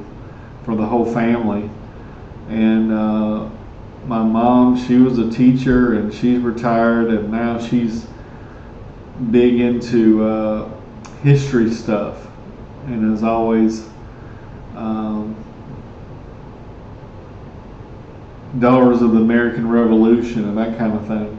for the whole family. And my mom, she was a teacher, and she's retired, and now she's big into history stuff, and is always Daughters of the American Revolution and that kind of thing.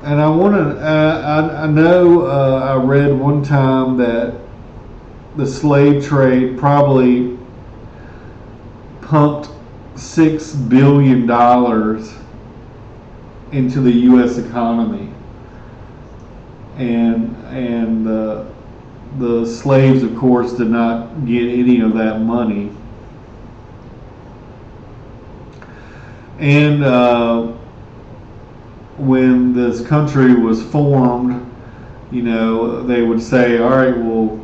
And I want to. I know. I read one time that the slave trade probably pumped $6 billion into the U.S. economy, and the slaves, of course, did not get any of that money. And when this country was formed, they would say, all right, well,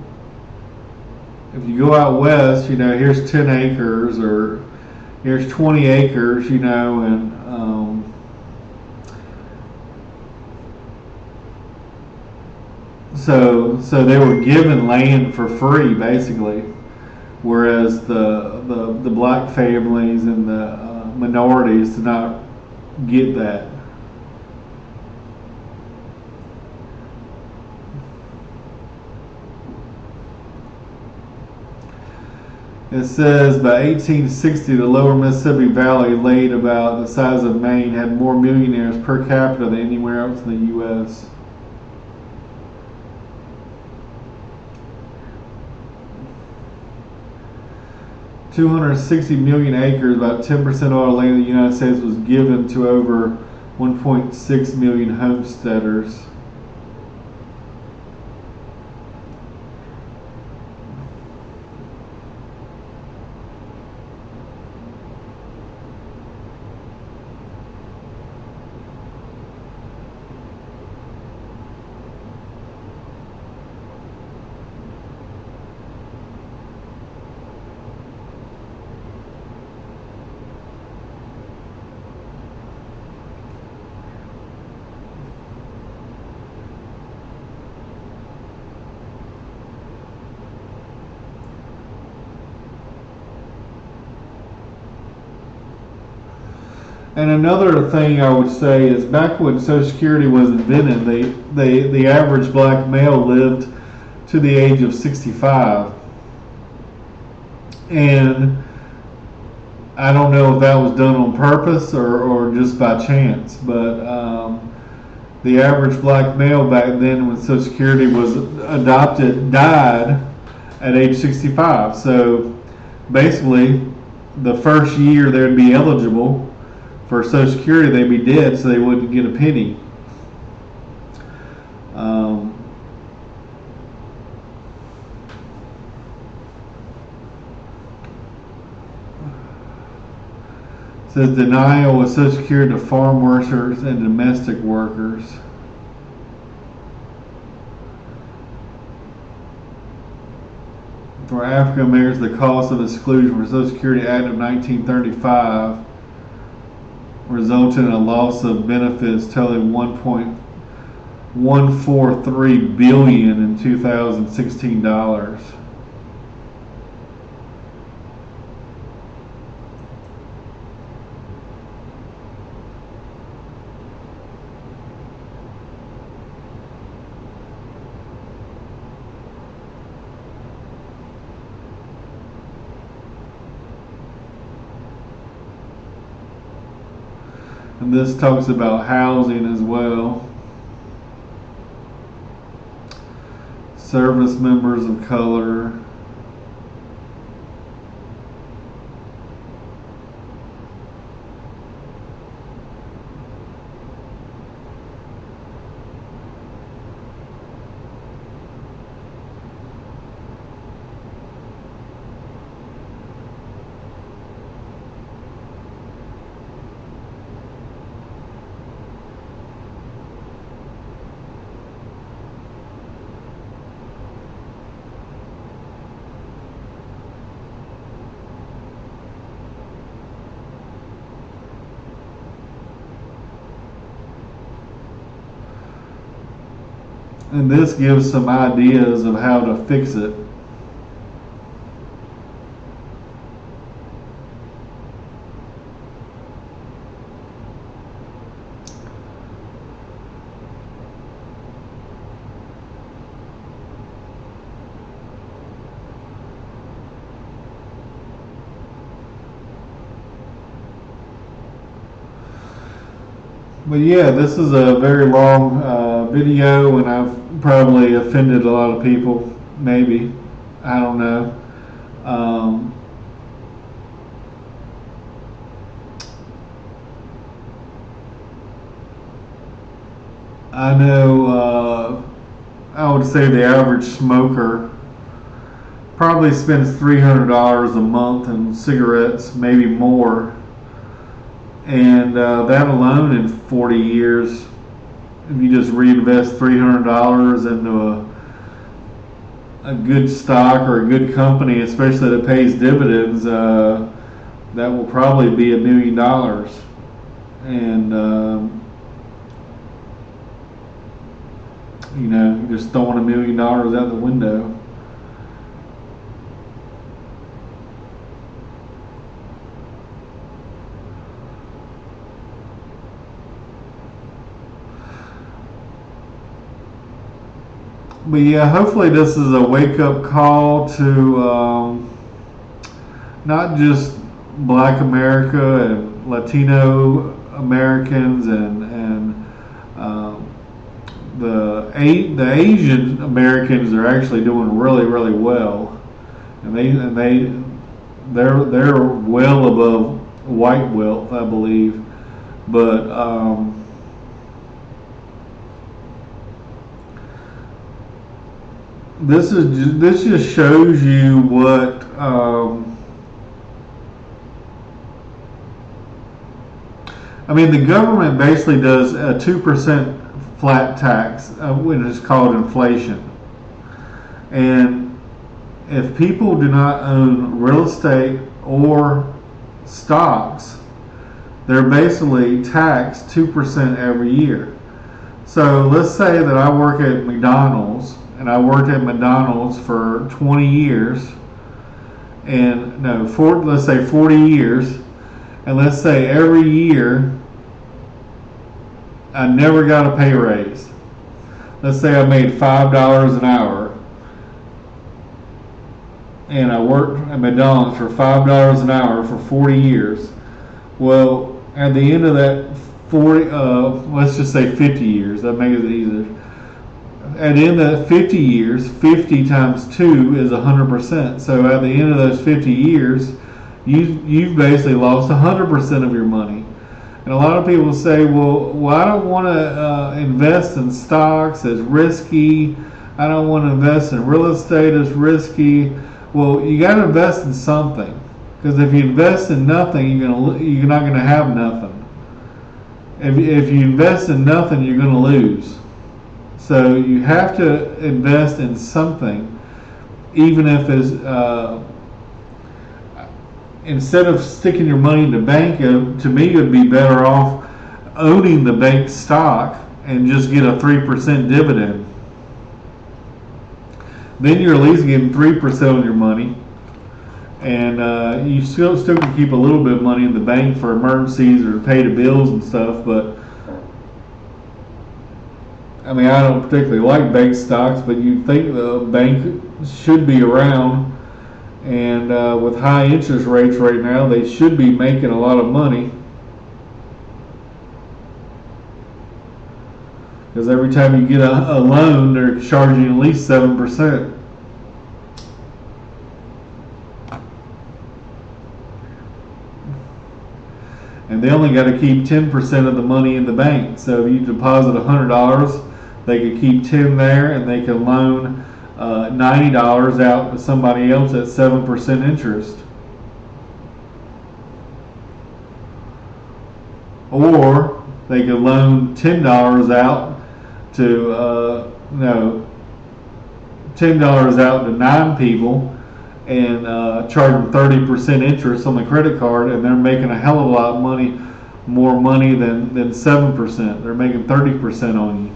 if you go out west, here's 10 acres or here's 20 acres, and so they were given land for free, basically, whereas the black families and the minorities did not get that. It says by 1860, the lower Mississippi Valley, laid about the size of Maine, had more millionaires per capita than anywhere else in the U.S. $260 million acres, about 10% of all land in the United States, was given to over 1.6 million homesteaders. And another thing I would say is, back when Social Security was invented, the average black male lived to the age of 65. And I don't know if that was done on purpose or just by chance, but the average black male back then, when Social Security was adopted, died at age 65. So basically, the first year they'd be eligible for Social Security, they'd be dead, so they wouldn't get a penny. It says denial of Social Security to farm workers and domestic workers. for African Americans, the cost of exclusion from the Social Security Act of 1935 resulted in a loss of benefits totaling 1.143 billion in 2016 dollars. And this talks about housing as well. Service members of color. And this gives some ideas of how to fix it. But yeah, this is a very long video, and I've probably offended a lot of people. Maybe, I don't know. I know. I would say the average smoker probably spends $300 a month in cigarettes, maybe more. And that alone in 40 years, if you just reinvest $300 into a good stock or a good company, especially that pays dividends, that will probably be $1 million. And you know, just throwing $1 million out the window. But yeah, hopefully this is a wake-up call to not just Black America and Latino Americans and the Asian Americans are actually doing really, really well, and they're well above white wealth, I believe, but this just shows you what I mean. The government basically does a 2% flat tax, which is called inflation. And if people do not own real estate or stocks, they're basically taxed 2% every year. So let's say that I work at McDonald's, and I worked at McDonald's for 20 years, and let's say 40 years, and let's say every year I never got a pay raise. Let's say I made $5 an hour, and I worked at McDonald's for $5 an hour for 40 years. Well, at the end of that 40, let's just say 50 years, that makes it easier. At the end of that 50 years, 50 times 2 is 100%. So at the end of those 50 years, you've basically lost 100% of your money. And a lot of people say, well, I don't want to invest in stocks, it's risky. I don't want to invest in real estate, it's risky. Well, you got to invest in something, because if you invest in nothing, you're not going to have nothing. If you invest in nothing, you're going to lose. So you have to invest in something. even if it's instead of sticking your money in the bank, to me, it would be better off owning the bank stock and just get a 3% dividend. Then you're at least getting 3% on your money, and you still can keep a little bit of money in the bank for emergencies or to pay the bills and stuff. But I mean, I don't particularly like bank stocks, but you'd think the bank should be around, and with high interest rates right now, they should be making a lot of money. Because every time you get a loan, they're charging at least 7%. And they only got to keep 10% of the money in the bank. So if you deposit $100, they could keep 10 there, and they can loan $90 out to somebody else at 7% interest. Or they could loan $10 out to $10 out to 9 people and charge them 30% interest on the credit card, and they're making a hell of a lot of money, more money than 7%. They're making 30% on you.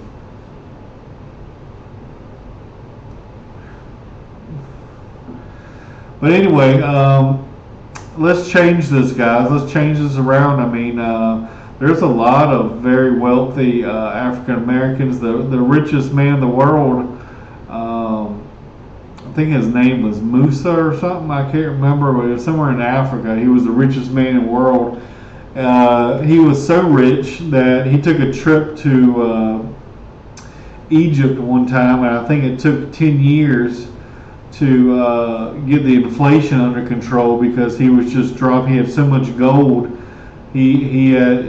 But anyway, let's change this, guys. Let's change this around. I mean, there's a lot of very wealthy African Americans. The richest man in the world, I think his name was Musa or something. I can't remember, but it was somewhere in Africa. He was the richest man in the world. He was so rich that he took a trip to Egypt one time, and I think it took 10 years to get the inflation under control, because he was just dropping. He had so much gold. He had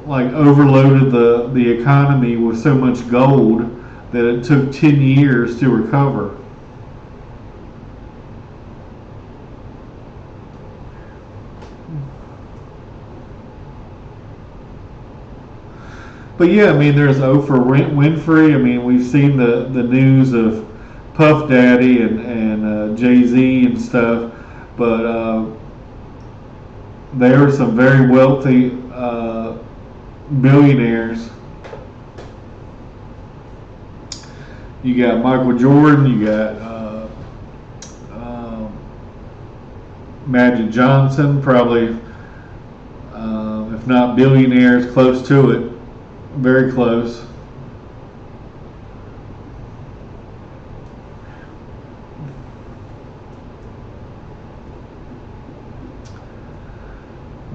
like overloaded the economy with so much gold that it took 10 years to recover. But yeah, I mean, there's Oprah Winfrey. I mean, we've seen the news of Puff Daddy and Jay-Z and stuff, but there are some very wealthy billionaires. You got Michael Jordan, you got Magic Johnson, probably, if not billionaires, close to it. Very close.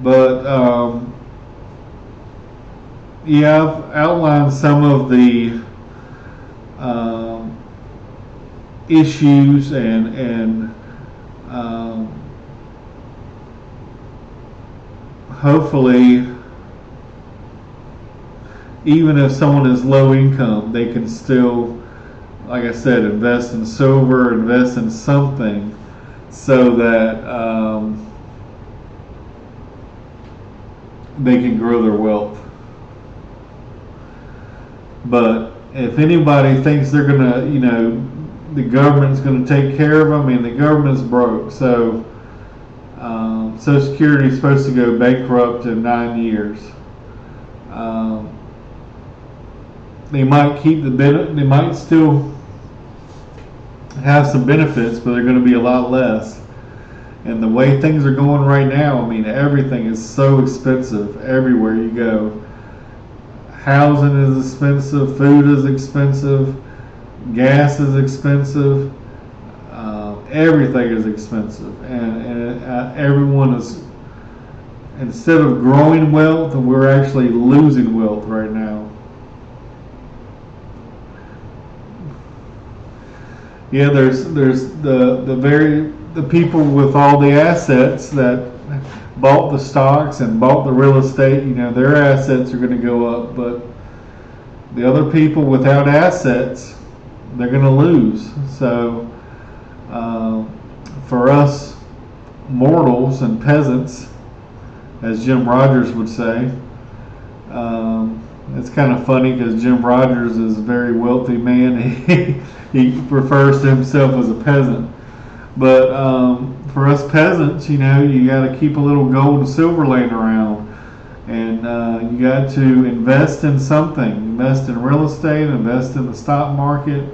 But yeah, I've outlined some of the issues and hopefully, even if someone is low income, they can still, like I said, invest in silver, invest in something, so that they can grow their wealth. But if anybody thinks they're gonna, the government's gonna take care of them, I mean, the government's broke. So Social Security is supposed to go bankrupt in 9 years. They might keep they might still have some benefits, but they're going to be a lot less. And the way things are going right now, I mean, everything is so expensive everywhere you go. Housing is expensive, food is expensive, gas is expensive, everything is expensive, and everyone is, instead of growing wealth, we're actually losing wealth right now. Yeah, there's the people with all the assets that bought the stocks and bought the real estate, their assets are going to go up, but the other people without assets, they're going to lose. So for us mortals and peasants, as Jim Rogers would say, It's kind of funny because Jim Rogers is a very wealthy man. He refers to himself as a peasant. But for us peasants, you know, you got to keep a little gold and silver laying around. And you got to invest in something. Invest in real estate, invest in the stock market,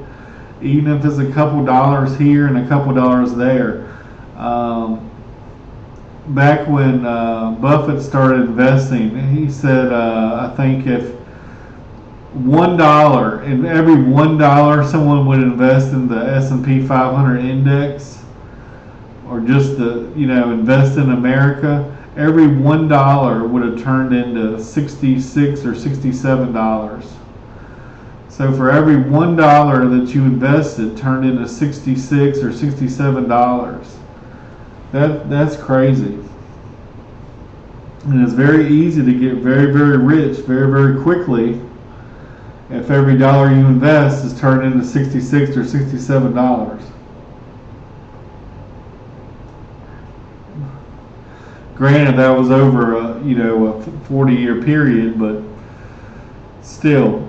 even if it's a couple dollars here and a couple dollars there. Back when Buffett started investing, he said, I think if $1, in every $1 someone would invest in the S&P 500 index, or just the, you know, invest in America, every $1 would have turned into $66 or $67. So for every $1 that you invested turned into $66 or $67. That's crazy. And it's very easy to get very, very rich very, very quickly if every dollar you invest is turned into $66 or $67. Granted, that was over a 40-year period, but still.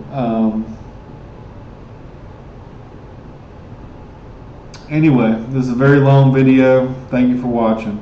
Anyway, this is a very long video. Thank you for watching.